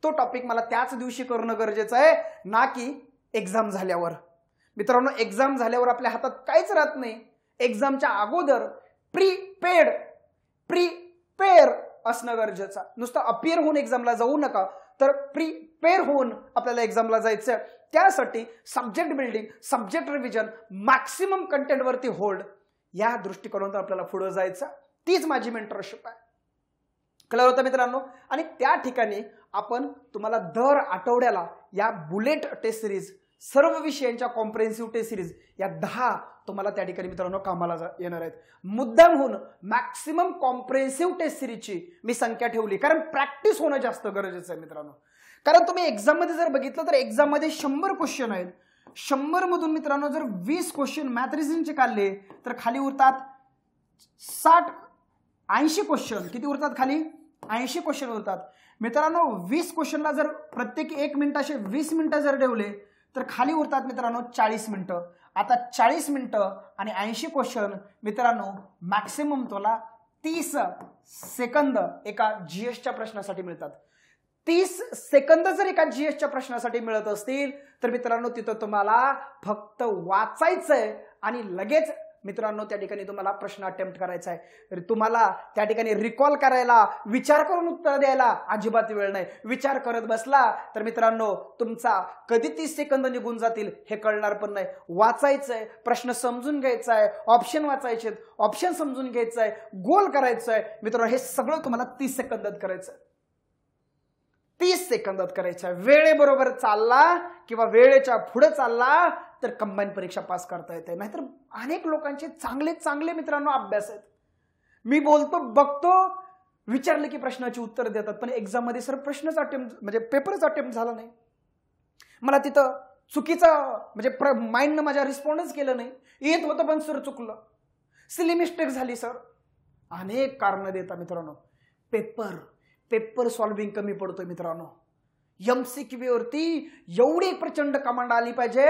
तो टॉपिक मला त्याच दिवशी करणं गरजेचं आहे, ना की एक्झाम झाल्यावर. मित्रांनो एक्झाम झाल्यावर आपल्या हातात काहीच राहत नाही. एक्झामच्या अगोदर प्रिपेअर असणं गरजेचं. नुसतं अपिअर होऊन एक्झामला जाऊ नका, तर प्रिपेअर होऊन आपल्याला एक्झामला जायचं. त्यासाठी subject building, subject revision, maximum content वरती होल्ड, या दृष्टिकोनातून आपल्याला पुढे जायचं. तीच माझी मेंटरशिप आहे. क्लिअर होतं मित्रांनो. आणि त्या ठिकाणी आपण तुम्हाला दर आठवड्याला या बुलेट टेस्ट सिरीज, सर्व विषयांच्या कॉम्प्रेहेन्सिव्ह टेस्ट सिरीज या 10 तुम्हाला त्या ठिकाणी मित्रांनो कामाला येणार आहेत. मुद्दामहून मॅक्सिमम कॉम्प्रेहेन्सिव्ह टेस्ट सिरीजची मी संख्या ठेवली, कारण प्रॅक्टिस होणं जास्त गरजेचं आहे मित्रांनो. कारण तुम्ही एक्झाम मध्ये जर बघितलं तर एक्झाम मध्ये 100 क्वेश्चन आहेत. 100 मधून मित्रांनो जर 20 क्वेश्चन मॅथ रिझनिंगचे काढले तर खाली उरतात 80 क्वेश्चन. किती उरतात खाली? 80 क्वेश्चन उरतात मित्रांनो. 20 क्वेश्चनला जर प्रत्येकी 1 मिनिटाचे 20 मिनिटं जर ठेवले तर खाली उरतात मित्रांनो 40 मिनिटं. आता 40 मिनिटं आणि 80 क्वेश्चन मित्रांनो मॅक्सिमम तुला 30 सेकंद एका जीएसच्या प्रश्नासाठी मिळतात. 30 सेकंद जर एका जीएसच्या प्रश्नासाठी मिळत असतील तर मित्रांनो तिथं तुम्हाला फक्त वाचायचंय आणि लगेच मित्रांनो त्या ठिकाणी तुम्हाला प्रश्न अटेम्प्ट करायचा आहे. तुम्हाला त्या ठिकाणी रिकॉल करायला, विचार करून उत्तर द्यायला अजिबात वेळ नाही. विचार करत बसला तर मित्रांनो तुमचा कधी 30 सेकंद निघून जातील हे कळणार पण नाही. वाचायचंय, प्रश्न समजून घ्यायचा आहे, ऑप्शन वाचायचे, ऑप्शन समजून घ्यायचं आहे, गोल करायचंय मित्रांनो. हे सगळं तुम्हाला 30 सेकंदात करायचं. 30 सेकंदात करायचं. वेळेबरोबर चालला किंवा वेळेच्या पुढे चालला तर कंबाईन परीक्षा पास करता येते. नाहीतर अनेक लोकांचे चांगले चांगले मित्रांनो अभ्यास आहेत. मी बोलतो, बघतो, विचारलं की प्रश्नाची उत्तर देतात, पण एक्झाम मध्ये सर प्रश्नच अटेम्प्ट म्हणजे पेपरच अटेम्प्ट झाला नाही. मला तिथं चुकीचं म्हणजे माइंडनं माझ्या रिस्पॉन्डच केलं नाही. येत होतं पण सर चुकलं, सिली मिस्टेक झाली सर. अनेक कारणं देतात मित्रांनो. पेपर सॉल्विंग कमी पडतोय मित्रांनो. एमसीक्यू वरती एवढी प्रचंड कमांड आली पाहिजे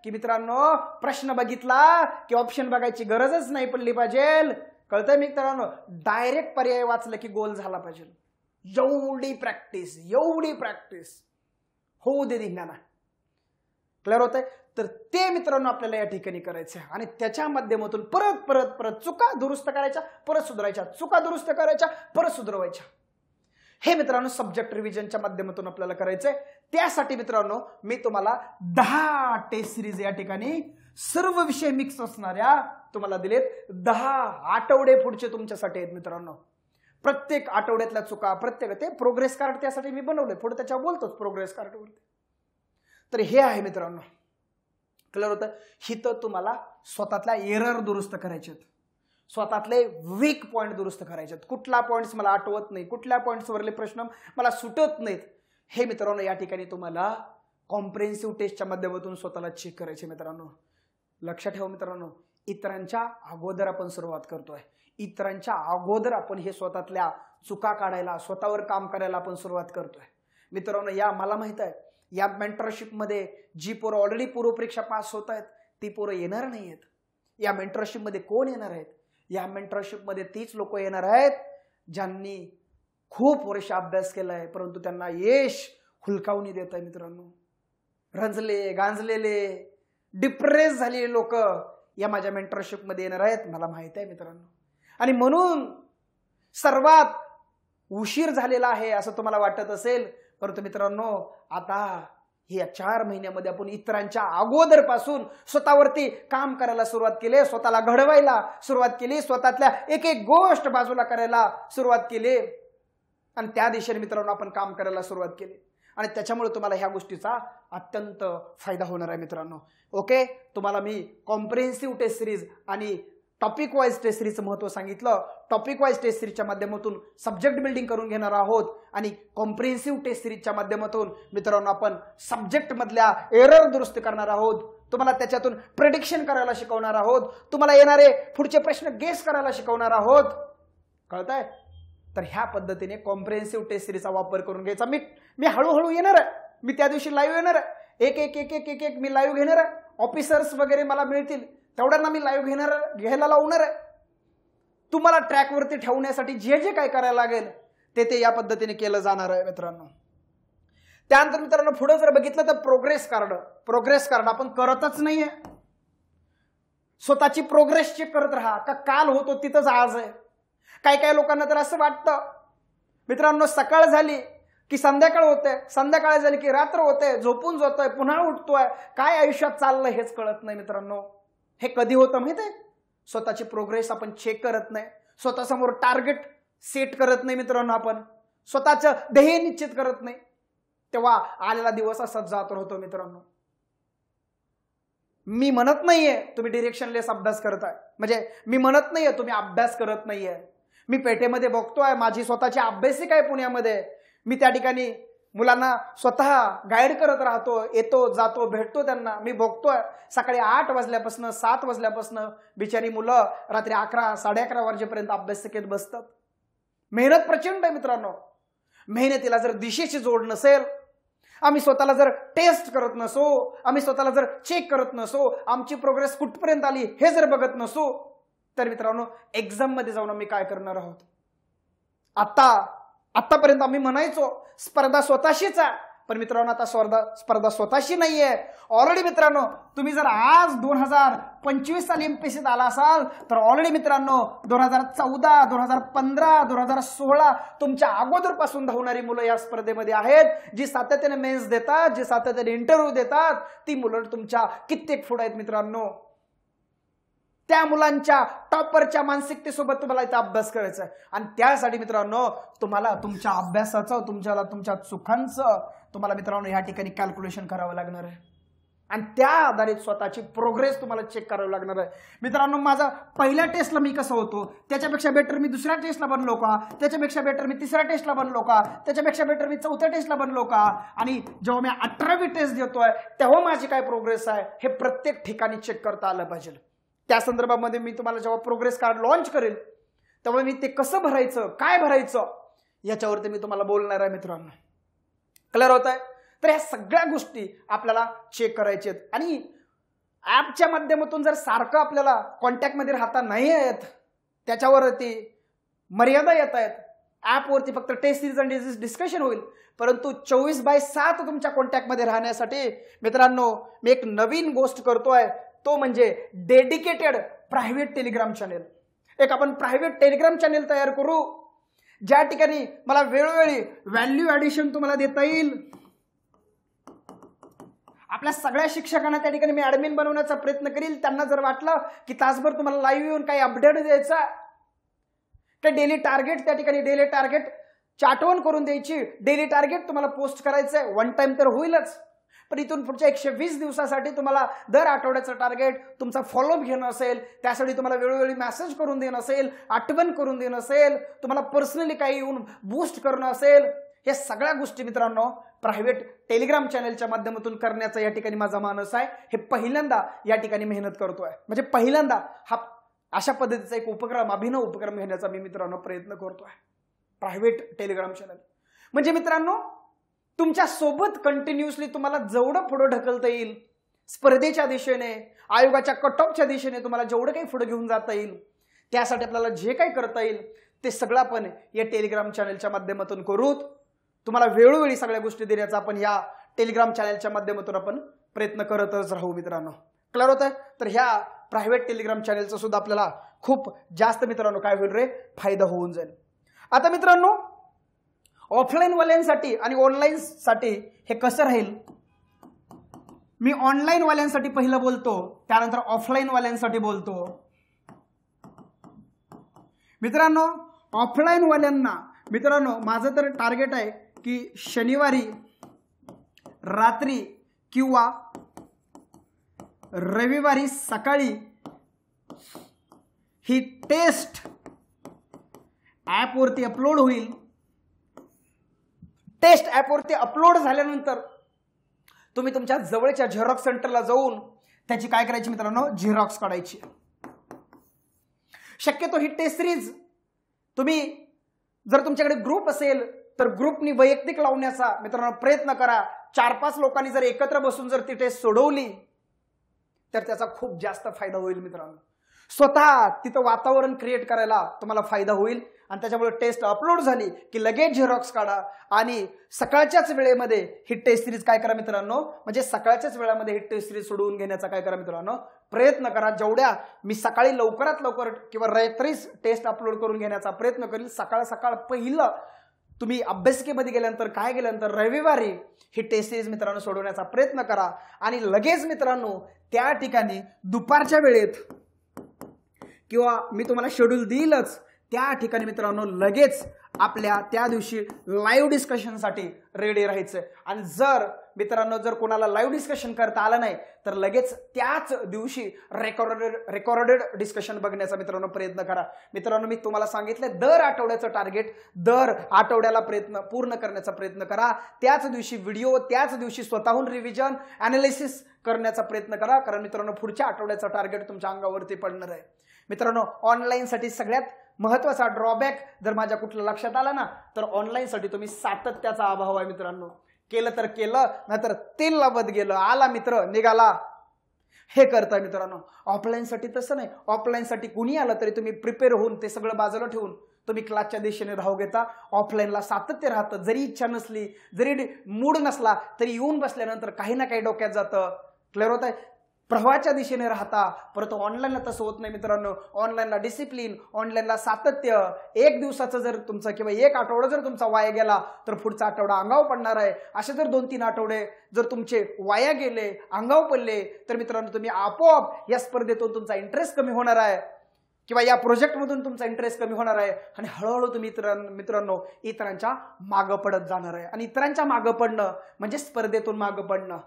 की मित्रांनो प्रश्न बघितला की ऑप्शन बघायची गरजच नाही पडली पाहिजे. कळतंय मित्रांनो. डायरेक्ट पर्याय वाचलं की गोल झाला पाहिजे. एवढी प्रॅक्टिस होऊ दे धिंगाणा. क्लिअर होतंय. तर ते मित्रांनो आपल्याला या ठिकाणी करायचं आहे. आणि त्याच्या माध्यमातून परत चुका दुरुस्त करायच्या, परत सुधारायच्या, चुका दुरुस्त करायच्या, परत सुधारवायच्या. हे मित्रांनो सब्जेक्ट रिव्हिजनच्या माध्यमातून आपल्याला करायचंय. त्यासाठी मित्रांनो मी तुम्हाला 10 टेस्ट सिरीज या ठिकाणी सर्व विषय मिक्स असणाऱ्या तुम्हाला दिलेत. 10 आठवडे पुढचे तुमच्यासाठी आहेत मित्रांनो. प्रत्येक आठवड्यातल्या चुका, प्रत्येक ते प्रोग्रेस कार्ड त्यासाठी मी बनवले. पुढे त्याच्यावर बोलतोच प्रोग्रेस कार्डवरती. तर हे आहे मित्रांनो. क्लिअर होतं. हिथं तुम्हाला स्वतःतल्या एरर दुरुस्त करायचे आहेत, स्वतःतले वीक पॉइंट दुरुस्त करायचे आहेत. कुठला पॉइंट्स मला आठवत नाही, कुठल्या पॉइंट्सवरले प्रश्न मला सुटत नाहीत, हे मित्रांनो या ठिकाणी तुम्हाला कॉम्प्रेहेन्सिव्ह टेस्टच्या माध्यमातून स्वतःला चेक करायचे मित्रांनो. लक्षात ठेवा मित्रांनो, इतरांच्या अगोदर आपण सुरुवात करतोय. इतरांच्या अगोदर आपण हे स्वतःतल्या चुका काढायला, स्वतःवर काम करायला आपण सुरुवात करतोय मित्रांनो. या मला माहित आहे या मेंटरशिपमध्ये जी पोरं ऑलरेडी पूर्वपरीक्षा पास होत आहेत ती पोरं येणार नाहीयेत. या मेंटरशिपमध्ये कोण येणार आहेत? या मेंटरशिपमध्ये तीच लोक येणार आहेत ज्यांनी खूप वर्ष अभ्यास केलाय परंतु त्यांना यश हुलकावणी देत आहे मित्रांनो. रंजले, गांजलेले, डिप्रेस झालेले लोक या माझ्या मेंटरशिपमध्ये येणार आहेत, मला माहिती आहे मित्रांनो. आणि म्हणून सर्वात उशीर झालेला आहे असं तुम्हाला वाटत असेल, परंतु मित्रांनो आता या 4 महिन्यामध्ये आपण इतरांच्या अगोदर पासून स्वतःवरती काम करायला सुरुवात केली, स्वतःला घडवायला सुरुवात केली, स्वतःतल्या एक एक गोष्ट बाजूला करायला सुरुवात केली आणि त्या दिशेने मित्रांनो आपण काम करायला सुरुवात केली. आणि त्याच्यामुळे तुम्हाला ह्या गोष्टीचा अत्यंत फायदा होणार आहे मित्रांनो. ओके, तुम्हाला मी कॉम्प्रेहेन्सिव्ह टेस्ट सिरीज आणि टॉपिक वाइज टेस्ट सिरीजचं महत्त्व सांगितलं. टॉपिक वाइज टेस्ट सिरीजच्या माध्यमातून सब्जेक्ट बिल्डिंग करून घेणार आहोत आणि कॉम्प्रेहेन्सिव्ह टेस्ट सिरीजच्या माध्यमातून मित्रांनो आपण सब्जेक्ट मधल्या एरर दुरुस्त करणार आहोत. तुम्हाला त्याच्यातून प्रेडिक्शन करायला शिकवणार आहोत. तुम्हाला येणारे पुढचे प्रश्न गेस करायला शिकवणार आहोत. कळतंय? तर ह्या पद्धतीने कॉम्प्रेहेन्सिव्ह टेस्ट सिरीजचा वापर करून घ्यायचा. मी हळूहळू येणार आहे. मी त्या दिवशी लाईव्ह येणार आहे. एक एक एक एक एक एक मी लाईव्ह घेणार आहे. ऑफिसर्स वगैरे मला मिळतील तेवढ्यांना मी लाईव्ह घ्यायला लावणार आहे. तुम्हाला ट्रॅकवरती ठेवण्यासाठी जे जे काय करायला लागेल ते या पद्धतीने केलं जाणार आहे मित्रांनो. त्यानंतर मित्रांनो पुढे जर बघितलं तर प्रोग्रेस कार्ड आपण करतच नाहीये. स्वतःची प्रोग्रेस चेक करत राहा का काल होतो तिथंच आज आहे. काही लोकांना तर असं वाटतं मित्रांनो सकाळ झाली की संध्याकाळ होते, संध्याकाळ झाली की रात्र होते, झोपून जातोय पुन्हा उठतोय, काय आयुष्यात चाललंय हेच कळत नाही मित्रांनो. हे कधी होतं माहितीये? स्वतःची प्रोग्रेस आपण चेक करत नाही, स्वतःसमोर टार्गेट सेट करत नाही मित्रांनो, आपण स्वतःचं ध्येय निश्चित करत नाही, तेव्हा आलेला दिवस असाच जात राहतो मित्रांनो. मी म्हणत नाहीये तुम्ही डिरेक्शनलेस अभ्यास करताय, म्हणजे मी म्हणत नाहीये तुम्ही अभ्यास करत नाहीये. मी पेठेमध्ये बघतोय, माझी स्वतःची अभ्यासिक आहे पुण्यामध्ये, मी त्या ठिकाणी मुलांना स्वतः गाईड करत राहतो, येतो जातो भेटतो त्यांना. मी बघतोय सकाळी 8 वाजल्यापासून 7 वाजल्यापासून बिचारी मुलं रात्री 11 साडे 11 वाजेपर्यंत अभ्यासिकेत बसतात. मेहनत प्रचंड आहे मित्रांनो. मेहनतीला जर दिशेची जोड नसेल, आम्ही स्वतःला जर टेस्ट करत नसो, आम्ही स्वतःला जर चेक करत नसो, आमची प्रोग्रेस कुठपर्यंत आली हे जर बघत नसो, तर मित्रांनो एक्झाम मध्ये जाऊन आम्ही काय करणार आहोत? आतापर्यंत आम्ही म्हणायचो स्पर्धा स्वतःशीच आहे, पण मित्रांनो आता स्पर्धा स्वतःशी नाहीये. ऑलरेडी मित्रांनो तुम्ही जर आज 2025 साली एमपीएससीत आला असाल तर ऑलरेडी मित्रांनो 2014, 2015, 2016 तुमच्या अगोदर पासून धावणारी मुलं या स्पर्धेमध्ये आहेत, जी सातत्याने मेन्स देतात, जी सातत्याने इंटरव्ह्यू देतात. ती मुलं तुमच्या कित्येक पुढे आहेत मित्रांनो. त्या मुलांच्या टॉपरच्या मानसिकतेसोबत तुम्हाला इथे अभ्यास करायचा आहे. आणि त्यासाठी मित्रांनो तुम्हाला तुमच्या अभ्यासाचं, तुमच्या चुकांचं तुम्हाला मित्रांनो या ठिकाणी कॅल्क्युलेशन करावं लागणार आहे. आणि त्या आधारित स्वतःची प्रोग्रेस तुम्हाला चेक करावी लागणार आहे. मित्रांनो माझा पहिल्या टेस्टला मी कसं होतो, त्याच्यापेक्षा बेटर मी दुसऱ्या टेस्टला बनलो का, त्याच्यापेक्षा बेटर मी तिसऱ्या टेस्टला बनलो का, त्याच्यापेक्षा बेटर मी चौथ्या टेस्टला बनलो का, आणि जेव्हा मी 18वी टेस्ट देतोय तेव्हा माझी काय प्रोग्रेस आहे हे प्रत्येक ठिकाणी चेक करता आलं पाहिजे. त्या संदर्भामध्ये मी तुम्हाला जेव्हा प्रोग्रेस कार्ड लॉन्च करेल तेव्हा मी ते कसं भरायचं, काय भरायचं याच्यावरती मी तुम्हाला बोलणार आहे मित्रांनो. क्लिअर होत आहे? तर या सगळ्या गोष्टी आपल्याला चेक करायच्या आहेत. आणि ऍपच्या माध्यमातून जर सारखं आपल्याला कॉन्टॅक्टमध्ये राहता नाही येत, त्याच्यावरती मर्यादा येत आहेत. ऍपवरती फक्त टेस्ट सीरीज आणि डिस्कशन होईल, परंतु 24/7 तुमच्या कॉन्टॅक्टमध्ये राहण्यासाठी मित्रांनो मी एक नवीन गोष्ट करतोय, तो म्हणजे डेडिकेटेड प्रायव्हेट टेलिग्राम चॅनेल. एक आपण प्रायव्हेट टेलिग्राम चॅनेल तयार करू, ज्या ठिकाणी मला वेळोवेळी व्हॅल्यू ॲडिशन तुम्हाला देता येईल. आपल्या सगळ्या शिक्षकांना त्या ठिकाणी मी ऍडमिन बनवण्याचा प्रयत्न करील. त्यांना जर वाटलं की तासभर तुम्हाला लाईव्ह येऊन काही अपडेट द्यायचा, काही डेली टार्गेट त्या ठिकाणी डेली टार्गेट आठवण करून द्यायची, डेली टार्गेट तुम्हाला पोस्ट करायचंय, वन टाइम तर होईलच, पण इथून पुढच्या 120 दिवसासाठी तुम्हाला दर आठवड्याचं टार्गेट तुमचा फॉलोअप घेणं असेल, त्यासाठी तुम्हाला वेळोवेळी मेसेज करून देणं असेल, आठवण करून देणं असेल, तुम्हाला पर्सनली काही येऊन बूस्ट करणं असेल, या सगळ्या गोष्टी मित्रांनो प्रायव्हेट टेलिग्राम चॅनेलच्या माध्यमातून करण्याचा या ठिकाणी माझा मानस आहे. हे पहिल्यांदा या ठिकाणी मेहनत करतोय, म्हणजे पहिल्यांदा हा अशा पद्धतीचा एक उपक्रम, अभिनव उपक्रम घेण्याचा मी मित्रांनो प्रयत्न करतोय. प्रायव्हेट टेलिग्राम चॅनल म्हणजे मित्रांनो तुमच्या सोबत कंटिन्युअसली तुम्हाला जेवढं पुढे ढकलता येईल, स्पर्धेच्या दिशेने, आयोगाच्या कट ऑफच्या दिशेने तुम्हाला जेवढं काही पुढे घेऊन जाता येईल, त्यासाठी आपल्याला जे काही करता येईल ते सगळं आपण या टेलिग्राम चॅनेलच्या माध्यमातून करू. तुम्हाला वेळोवेळी सगळ्या गोष्टी देण्याचा आपण या टेलिग्राम चॅनेलच्या माध्यमातून आपण प्रयत्न करतच राहू मित्रांनो. क्लिअर होत आहे? तर ह्या प्रायव्हेट टेलिग्राम चॅनेलचा सुद्धा आपल्याला खूप जास्त मित्रांनो काय होईल रे फायदा होऊन जाईल. आता मित्रांनो ऑफलाईन वाल्यांसाठी आणि ऑनलाईन साठी हे कसं राहील, मी ऑनलाईन वाल्यांसाठी पहिलं बोलतो, त्यानंतर ऑफलाईन वाल्यांसाठी बोलतो. मित्रांनो ऑफलाईन वाल्यांना मित्रांनो माझं तर टार्गेट आहे की शनिवारी रात्री किंवा रविवारी सकाळी ही टेस्ट ॲपवरती अपलोड होईल. टेस्ट ॲपवरती अपलोड झाल्यानंतर तुम्ही तुमच्या जवळच्या झेरॉक्स सेंटरला जाऊन त्याची काय करायची मित्रांनो, झेरॉक्स काढायची. शक्यतो ही टेस्ट सिरीज तुम्ही जर तुमच्याकडे ग्रुप असेल तर ग्रुपनी वैयक्तिक लावण्याचा मित्रांनो प्रयत्न करा. 4-5 लोकांनी जर एकत्र बसून जर ती टेस्ट सोडवली तर त्याचा खूप जास्त फायदा होईल मित्रांनो. स्वतः तिथं वातावरण क्रिएट करायला तुम्हाला फायदा होईल आणि त्याच्यामुळे टेस्ट अपलोड झाली की लगेच झेरॉक्स काढा आणि सकाळच्याच वेळेमध्ये ही टेस्ट सिरीज काय करा मित्रांनो, म्हणजे सकाळच्याच वेळामध्ये ही टेस्ट सिरीज सोडवून घेण्याचा काय करा मित्रांनो प्रयत्न करा. जेवढ्या मी सकाळी लवकरात लवकर किंवा रात्रीच टेस्ट अपलोड करून घेण्याचा प्रयत्न करेल. सकाळ सकाळ पहिलं तुम्ही अभ्यासिकेमध्ये गेल्यानंतर काय गेल्यानंतर रविवारी ही टेस्ट सिरीज मित्रांनो सोडवण्याचा प्रयत्न करा आणि लगेच मित्रांनो त्या ठिकाणी दुपारच्या वेळेत किंवा मी तुम्हाला शेड्यूल देईलच त्या ठिकाणी मित्रांनो लगेच आपल्या त्या दिवशी लाईव्ह डिस्कशनसाठी रेडी राहायचं. आणि जर मित्रांनो जर कोणाला लाईव्ह डिस्कशन करता आलं नाही तर लगेच त्याच दिवशी रेकॉर्डेड डिस्कशन बघण्याचा मित्रांनो प्रयत्न करा. मित्रांनो मी तुम्हाला सांगितलं दर आठवड्याचं टार्गेट दर आठवड्याला पूर्ण करण्याचा प्रयत्न करा. त्याच दिवशी व्हिडिओ त्याच दिवशी स्वतःहून रिव्हिजन अनालिसिस करण्याचा प्रयत्न करा. कारण मित्रांनो पुढच्या आठवड्याचं टार्गेट तुमच्या अंगावरती पडणार आहे. मित्रांनो ऑनलाईनसाठी सगळ्यात महत्वाचा ड्रॉबॅक जर माझ्या कुठलं लक्षात आला ना तर ऑनलाईनसाठी तुम्ही सातत्याचा अभाव आहे मित्रांनो. केलं तर केलं नाहीतर तेल लावत गेलं, आला मित्र निघाला, हे करताय मित्रांनो. ऑफलाईनसाठी तसं नाही. ऑफलाईनसाठी कुणी आलं तरी तुम्ही प्रिपेअर होऊन ते सगळं बाजूला ठेवून तुम्ही क्लासच्या दिशेने राहू घेता. ऑफलाईनला सातत्य राहतं. जरी इच्छा नसली जरी मूड नसला तरी येऊन बसल्यानंतर काही ना काही डोक्यात जातं. क्लिअर होत आहे. प्रवाहाच्या दिशेने राहता. परंतु ऑनलाईनला तसं होत नाही मित्रांनो. ऑनलाईनला डिसिप्लिन, ऑनलाईनला सातत्य. एक दिवसाचं जर तुमचा किंवा एक आठवडा जर तुमचा वाया गेला तर पुढचा आठवडा अंगावर पडणार आहे. असे जर 2-3 आठवडे जर तुमचे वाया गेले अंगावर पडले तर मित्रांनो तुम्ही आपोआप या स्पर्धेतून तुमचा इंटरेस्ट कमी होणार आहे किंवा या प्रोजेक्टमधून तुमचा इंटरेस्ट कमी होणार आहे आणि हळूहळू तुम्ही मित्रांनो इतरांच्या मागं पडत जाणार आहे. आणि इतरांच्या मागं पडणं म्हणजे स्पर्धेतून मागं पडणं.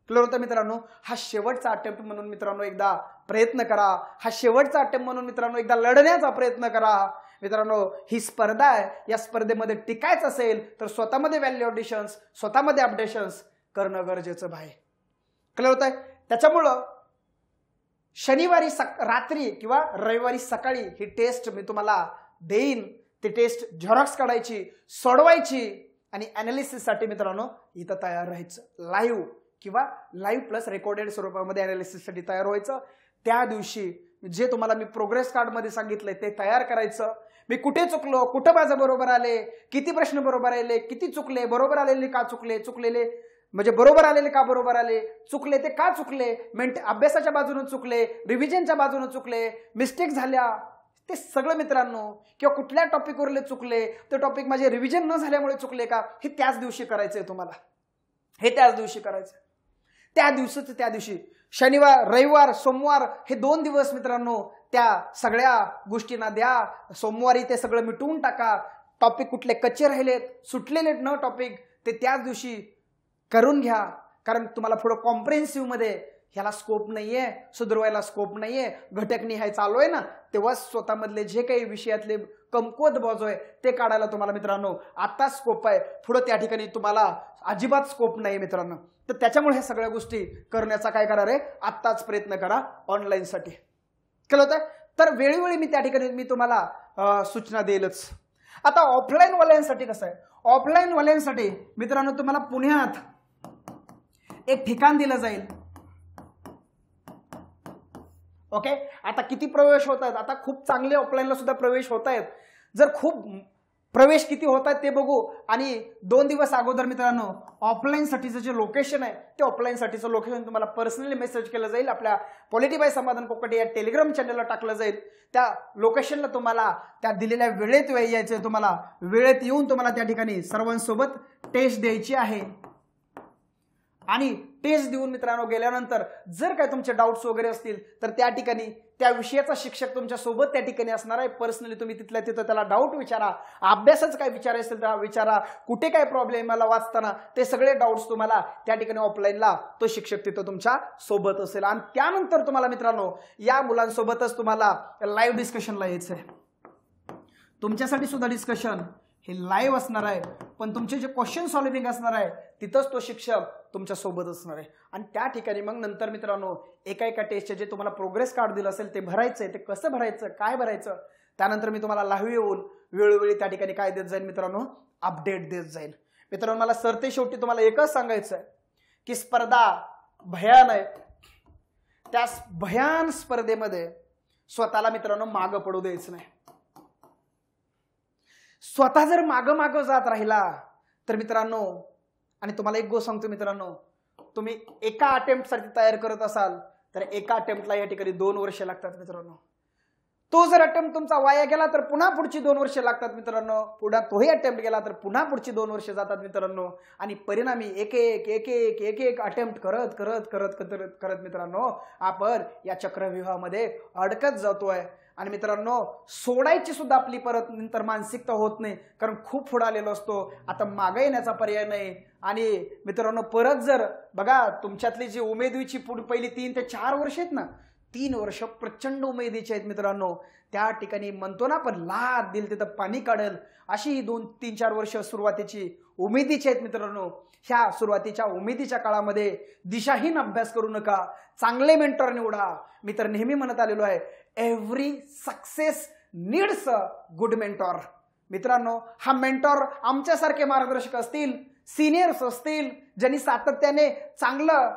क्लिअर होतं मित्रांनो. हा शेवटचा अटेम्प्ट म्हणून मित्रांनो एकदा प्रयत्न करा. हा शेवटचा अटेम्प्ट म्हणून मित्रांनो एकदा लढण्याचा प्रयत्न करा. मित्रांनो ही स्पर्धा आहे. या स्पर्धेमध्ये टिकायचं असेल तर स्वतःमध्ये व्हॅल्युएशन्स स्वतःमध्ये अपडेशन्स करणं गरजेचं आहे. क्लिअर होत आहे. त्याच्यामुळं शनिवारी रात्री किंवा रविवारी सकाळी ही टेस्ट मी तुम्हाला देईन. ती टेस्ट झेरॉक्स काढायची, सोडवायची आणि अनालिसिससाठी मित्रांनो इथं तयार राहायचं. लाईव्ह किंवा लाईव्ह प्लस रेकॉर्डेड स्वरूपामध्ये अनालिसिससाठी तयार व्हायचं. त्या दिवशी जे तुम्हाला मी प्रोग्रेस कार्डमध्ये सांगितलंय ते तयार करायचं. मी कुठे चुकलो, कुठं माझं बरोबर आले, किती प्रश्न बरोबर आले, किती चुकले, बरोबर आलेले का चुकले, चुकलेले म्हणजे बरोबर आलेले का बरोबर आले, चुकले ते का चुकले, अभ्यासाच्या बाजूने चुकले, रिव्हिजनच्या बाजूने चुकले, मिस्टेक झाल्या, ते सगळं मित्रांनो किंवा कुठल्या टॉपिकवरले चुकले, ते टॉपिक माझे रिव्हिजन न झाल्यामुळे चुकले का, हे त्याच दिवशी करायचंय तुम्हाला. हे त्याच दिवशी करायचं. त्या दिवशी शनिवार, रविवार, सोमवार हे 2 दिवस मित्रांनो त्या सगळ्या गोष्टींना द्या. सोमवारी ते सगळं मिटवून टाका. टॉपिक कुठले कच्चे राहिलेत, सुटलेले न टॉपिक ते त्याच दिवशी करून घ्या. कारण तुम्हाला पुढे कॉम्प्रिहेन्सिव्ह मध्ये ह्याला स्कोप नाहीये, सुधारवायला स्कोप नाहीये, घटकनिहाय चालू आहे ना, तेव्हा स्वतःमधले जे काही विषयातले कमकुवत बाजू आहे ते काढायला तुम्हाला मित्रांनो आता स्कोप आहे. पुढे त्या ठिकाणी तुम्हाला अजिबात स्कोप नाही मित्रांनो. तर त्याच्यामुळे ह्या सगळ्या गोष्टी करण्याचा काय करा रे आत्ताच प्रयत्न करा ऑनलाईनसाठी. केलं होतं तर वेळोवेळी मी त्या ठिकाणी मी तुम्हाला सूचना देईलच. आता ऑफलाईन वाल्यांसाठी कसं आहे, ऑफलाईन वाल्यांसाठी मित्रांनो तुम्हाला पुण्यात एक ठिकाण दिलं जाईल. ओके. आता किती प्रवेश होत आहेत, आता खूप चांगले ऑफलाईनला सुद्धा प्रवेश होत आहेत. जर खूप प्रवेश किती होत आहेत ते बघू. आणि 2 दिवस अगोदर मित्रांनो ऑफलाईन साठीचं जे लोकेशन आहे ते ऑफलाईन साठीचं लोकेशन तुम्हाला पर्सनली मेसेज केलं जाईल. आपल्या पॉलिटी बाय समाधान कोकाटे या टेलिग्राम चॅनलला टाकलं जाईल. त्या लोकेशनला तुम्हाला त्या दिलेल्या वेळेत यायचं. तुम्हाला वेळेत येऊन तुम्हाला त्या ठिकाणी सर्वांसोबत टेस्ट द्यायची आहे. आणि टेस्ट देऊन मित्रांनो गेल्यानंतर जर काय तुमचे डाऊट्स वगैरे असतील तर त्या ठिकाणी त्या विषयाचा शिक्षक तुमच्या सोबत त्या ठिकाणी असणार आहे. पर्सनली तुम्ही तिथल्या तिथं त्याला डाऊट विचारा. अभ्यासाचं काय विचारायचं तर विचारा. कुठे काय प्रॉब्लेम मला वाचताना ते सगळे डाऊट्स तुम्हाला त्या ठिकाणी ऑफलाईनला तो शिक्षक तिथं तुमच्या सोबत असेल. आणि त्यानंतर तुम्हाला मित्रांनो या मुलांसोबतच तुम्हाला लाईव्ह डिस्कशनला यायचं आहे. तुमच्यासाठी सुद्धा डिस्कशन हे लाईव्ह असणार आहे. पण तुमचे जे क्वेश्चन सॉल्व्हिंग असणार आहे तिथंच तो शिक्षक तुमच्या सोबत असणार आहे. आणि त्या ठिकाणी मग नंतर मित्रांनो एका टेस्टचे जे तुम्हाला प्रोग्रेस कार्ड दिलं असेल ते भरायचंय. ते कसं भरायचं, काय भरायचं त्यानंतर मी तुम्हाला लाईव्ह येऊन वेळोवेळी त्या ठिकाणी काय देत जाईल मित्रांनो, अपडेट देत जाईल. मित्रांनो मला सरते शेवटी तुम्हाला एकच सांगायचं आहे की स्पर्धा भयान आहे. त्या भयान स्पर्धेमध्ये स्वतःला मित्रांनो मागं पडू द्यायचं नाही. स्वतः जर मागं जात राहिला तर मित्रांनो, आणि तुम्हाला एक गोष्ट सांगतो मित्रांनो, तुम्ही एका अटेम्प्ट साठी तयार करत असाल तर एका अटेम्प्टला या ठिकाणी 2 वर्ष लागतात मित्रांनो. तो जर अटेम्प्ट तुमचा वाया गेला तर पुन्हा पुढची 2 वर्ष लागतात मित्रांनो. पुन्हा तोही अटेम्प्ट गेला तर पुन्हा पुढची 2 वर्ष जातात मित्रांनो. आणि परिणामी एक एक अटेम्प्ट करत मित्रांनो आपण या चक्रव्यूहामध्ये अडकत जातोय. आणि मित्रांनो सोडायची सुद्धा आपली परत नंतर मानसिकता होत नाही, कारण खूप पुढे आलेलो असतो. आता मागे येण्याचा पर्याय नाही. आणि मित्रांनो परत जर बघा तुमच्यातली जी उमेदीची पहिली 3 ते 4 वर्ष आहेत ना, 3 वर्ष प्रचंड उमेदीचे आहेत मित्रांनो. त्या ठिकाणी म्हणतो ना आपण लाद दिल तिथं पाणी काढेल, अशी ही 2-3-4 वर्ष सुरुवातीची उमेदीची आहेत मित्रांनो. ह्या सुरुवातीच्या उमेदीच्या काळामध्ये दिशाहीन अभ्यास करू नका, चांगले मेंटॉर निवडा. मी तर नेहमी म्हणत आलेलो आहे, every success needs a good mentor. मित्रांनो हा मेंटॉर आमच्यासारखे मार्गदर्शक असतील, सिनियर्स असतील, ज्यांनी सातत्याने चांगलं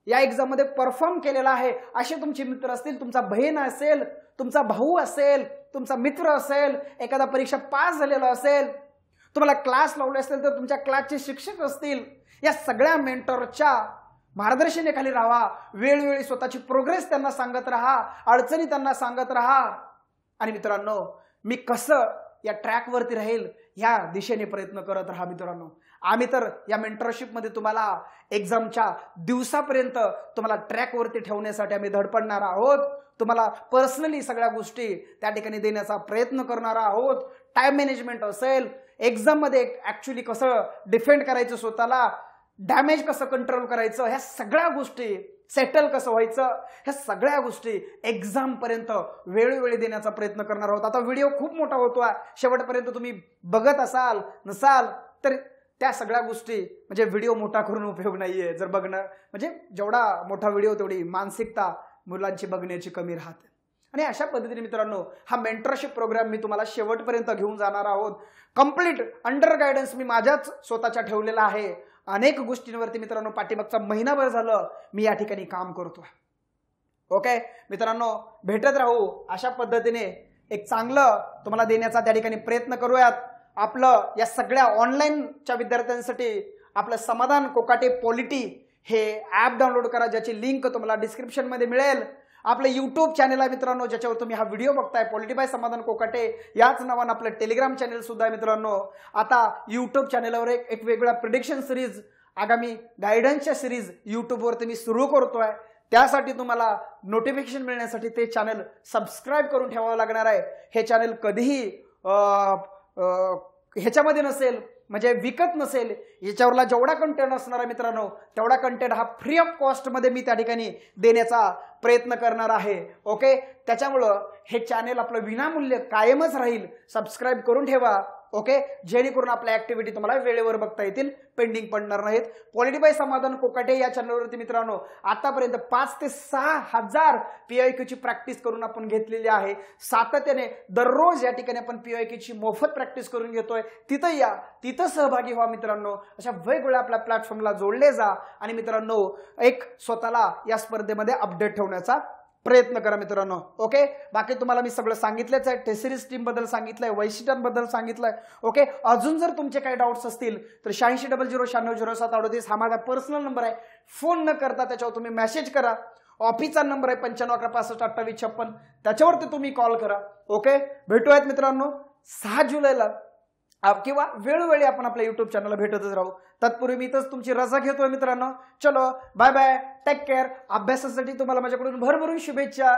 या एक्झाम मध्ये परफॉर्म केलेला आहे, असे तुमचे मित्र असतील, तुमचा बहीण असेल, तुमचा भाऊ असेल, तुमचा मित्र असेल, एखादा परीक्षा पास झालेला असेल, तुम्हाला क्लास लावले असेल तर तुमच्या क्लासचे शिक्षक असतील. या सगळ्या मेंटॉरच्या मार्गदर्शनाखाली राहा. वेळोवेळी स्वतःची प्रोग्रेस त्यांना सांगत राहा, अडचणी त्यांना सांगत राहा. आणि मित्रांनो मी कसं या ट्रॅकवरती राहील या दिशेने प्रयत्न करत राहा मित्रांनो. आम्ही तर या मेंटरशिपमध्ये तुम्हाला एक्झामच्या दिवसापर्यंत तुम्हाला ट्रॅकवरती ठेवण्यासाठी आम्ही धडपडणार आहोत. तुम्हाला पर्सनली सगळ्या गोष्टी त्या ठिकाणी देण्याचा प्रयत्न करणार आहोत. टाइम मॅनेजमेंट असेल, एक्झाम मध्ये ऍक्च्युअली कसं डिफेंड करायचं, स्वतःला डॅमेज कसं कंट्रोल करायचं, ह्या सगळ्या गोष्टी, सेटल कसं व्हायचं, ह्या सगळ्या गोष्टी एक्झाम पर्यंत वेळोवेळी देण्याचा प्रयत्न करणार आहोत. आता व्हिडिओ खूप मोठा होतोय, शेवटपर्यंत तुम्ही बघत असाल नसाल तर त्या सगळ्या गोष्टी म्हणजे व्हिडिओ मोठा करून उपयोग नाहीये. जर बघणं म्हणजे जेवढा मोठा व्हिडिओ तेवढी मानसिकता मुलांची बघण्याची कमी राहते. आणि अशा पद्धतीने मित्रांनो हा मेंटरशिप प्रोग्राम मी तुम्हाला शेवटपर्यंत घेऊन जाणार आहोत. कंप्लीट अंडर गायडन्स मी माझ्याच स्वतःच्या ठेवलेला आहे. अनेक गोष्टींवरती मित्रांनो पाठीमागचा महिनाभर झालं मी या ठिकाणी काम करतोय. ओके मित्रांनो भेटत राहू, अशा पद्धतीने एक चांगलं तुम्हाला देण्याचा त्या ठिकाणी प्रयत्न करूयात. आपलं या सगळ्या ऑनलाईनच्या विद्यार्थ्यांसाठी आपलं समाधान कोकाटे पॉलिटी हे ॲप डाउनलोड करा, ज्याची लिंक तुम्हाला डिस्क्रिप्शन मध्ये मिळेल. आपलं यूट्यूब चॅनल आहे मित्रांनो, ज्याच्यावर तुम्ही हा व्हिडिओ बघताय, पॉलिटी बाय समाधान कोकाटे याच नावानं आपलं टेलिग्राम चॅनल सुद्धा आहे मित्रांनो. आता यूट्यूब चॅनलवर एक वेगवेगळ्या प्रिडिक्शन सिरीज, आगामी गायडन्सच्या सिरीज यूट्यूबवरती मी सुरू करतोय. त्यासाठी तुम्हाला नोटिफिकेशन मिळण्यासाठी ते चॅनल सबस्क्राईब करून ठेवावं लागणार आहे. हे चॅनल कधीही ह्याच्यामध्ये नसेल, म्हणजे विकत नसेल. याच्यावरला जेवढा कंटेंट असणार आहे मित्रांनो तेवढा कंटेंट हा फ्री ऑफ कॉस्ट मध्ये मी त्या ठिकाणी देण्याचा प्रयत्न करणार आहे. ओके, त्याच्यामुळं हे चॅनल आपलं विनामूल्य कायमच राहील. सबस्क्राईब करून ठेवा. ओके, जेणेकरून आपल्या ऍक्टिव्हिटी तुम्हाला वेळेवर बघता येतील, पेंडिंग पडणार नाहीत. पॉलिटी बाय समाधान कोकाटे या चॅनलवरती मित्रांनो आतापर्यंत 5 ते 6 हजार PIQ ची प्रॅक्टिस करून आपण घेतलेली आहे. सातत्याने दररोज या ठिकाणी आपण PIQ ची मोफत प्रॅक्टिस करून घेतोय. तिथं या, तिथं सहभागी व्हा मित्रांनो. अशा वेगवेगळ्या आपल्या प्लॅटफॉर्मला जोडले जा आणि मित्रांनो एक स्वतःला या स्पर्धेमध्ये अपडेट ठेवण्याचा प्रयत्न करा मित्रांनो. ओके, बाकी तुम्हाला मी सगळं सांगितलंच आहे. टेस्ट सिरीज टीम बद्दल सांगितलंय, वैशिष्ट्यांबद्दल सांगितलंय. ओके, अजून जर तुमचे काही डाऊट्स असतील तर 860009603738 हा माझा पर्सनल नंबर आहे. फोन न करता त्याच्यावर तुम्ही मेसेज करा. ऑफिसचा नंबर आहे 9511652856, त्याच्यावरती तुम्ही कॉल करा. ओके, भेटूयात मित्रांनो 6 जुलैला किंवा वेळोवेळी आपण आपल्या युट्यूब चॅनलला भेटतच राहू. तत्पूर्वी मी इथंच तुमची रजा घेतोय मित्रांनो. चलो बाय बाय, टेक केअर. अभ्यासासाठी तुम्हाला माझ्याकडून भरभरून शुभेच्छा.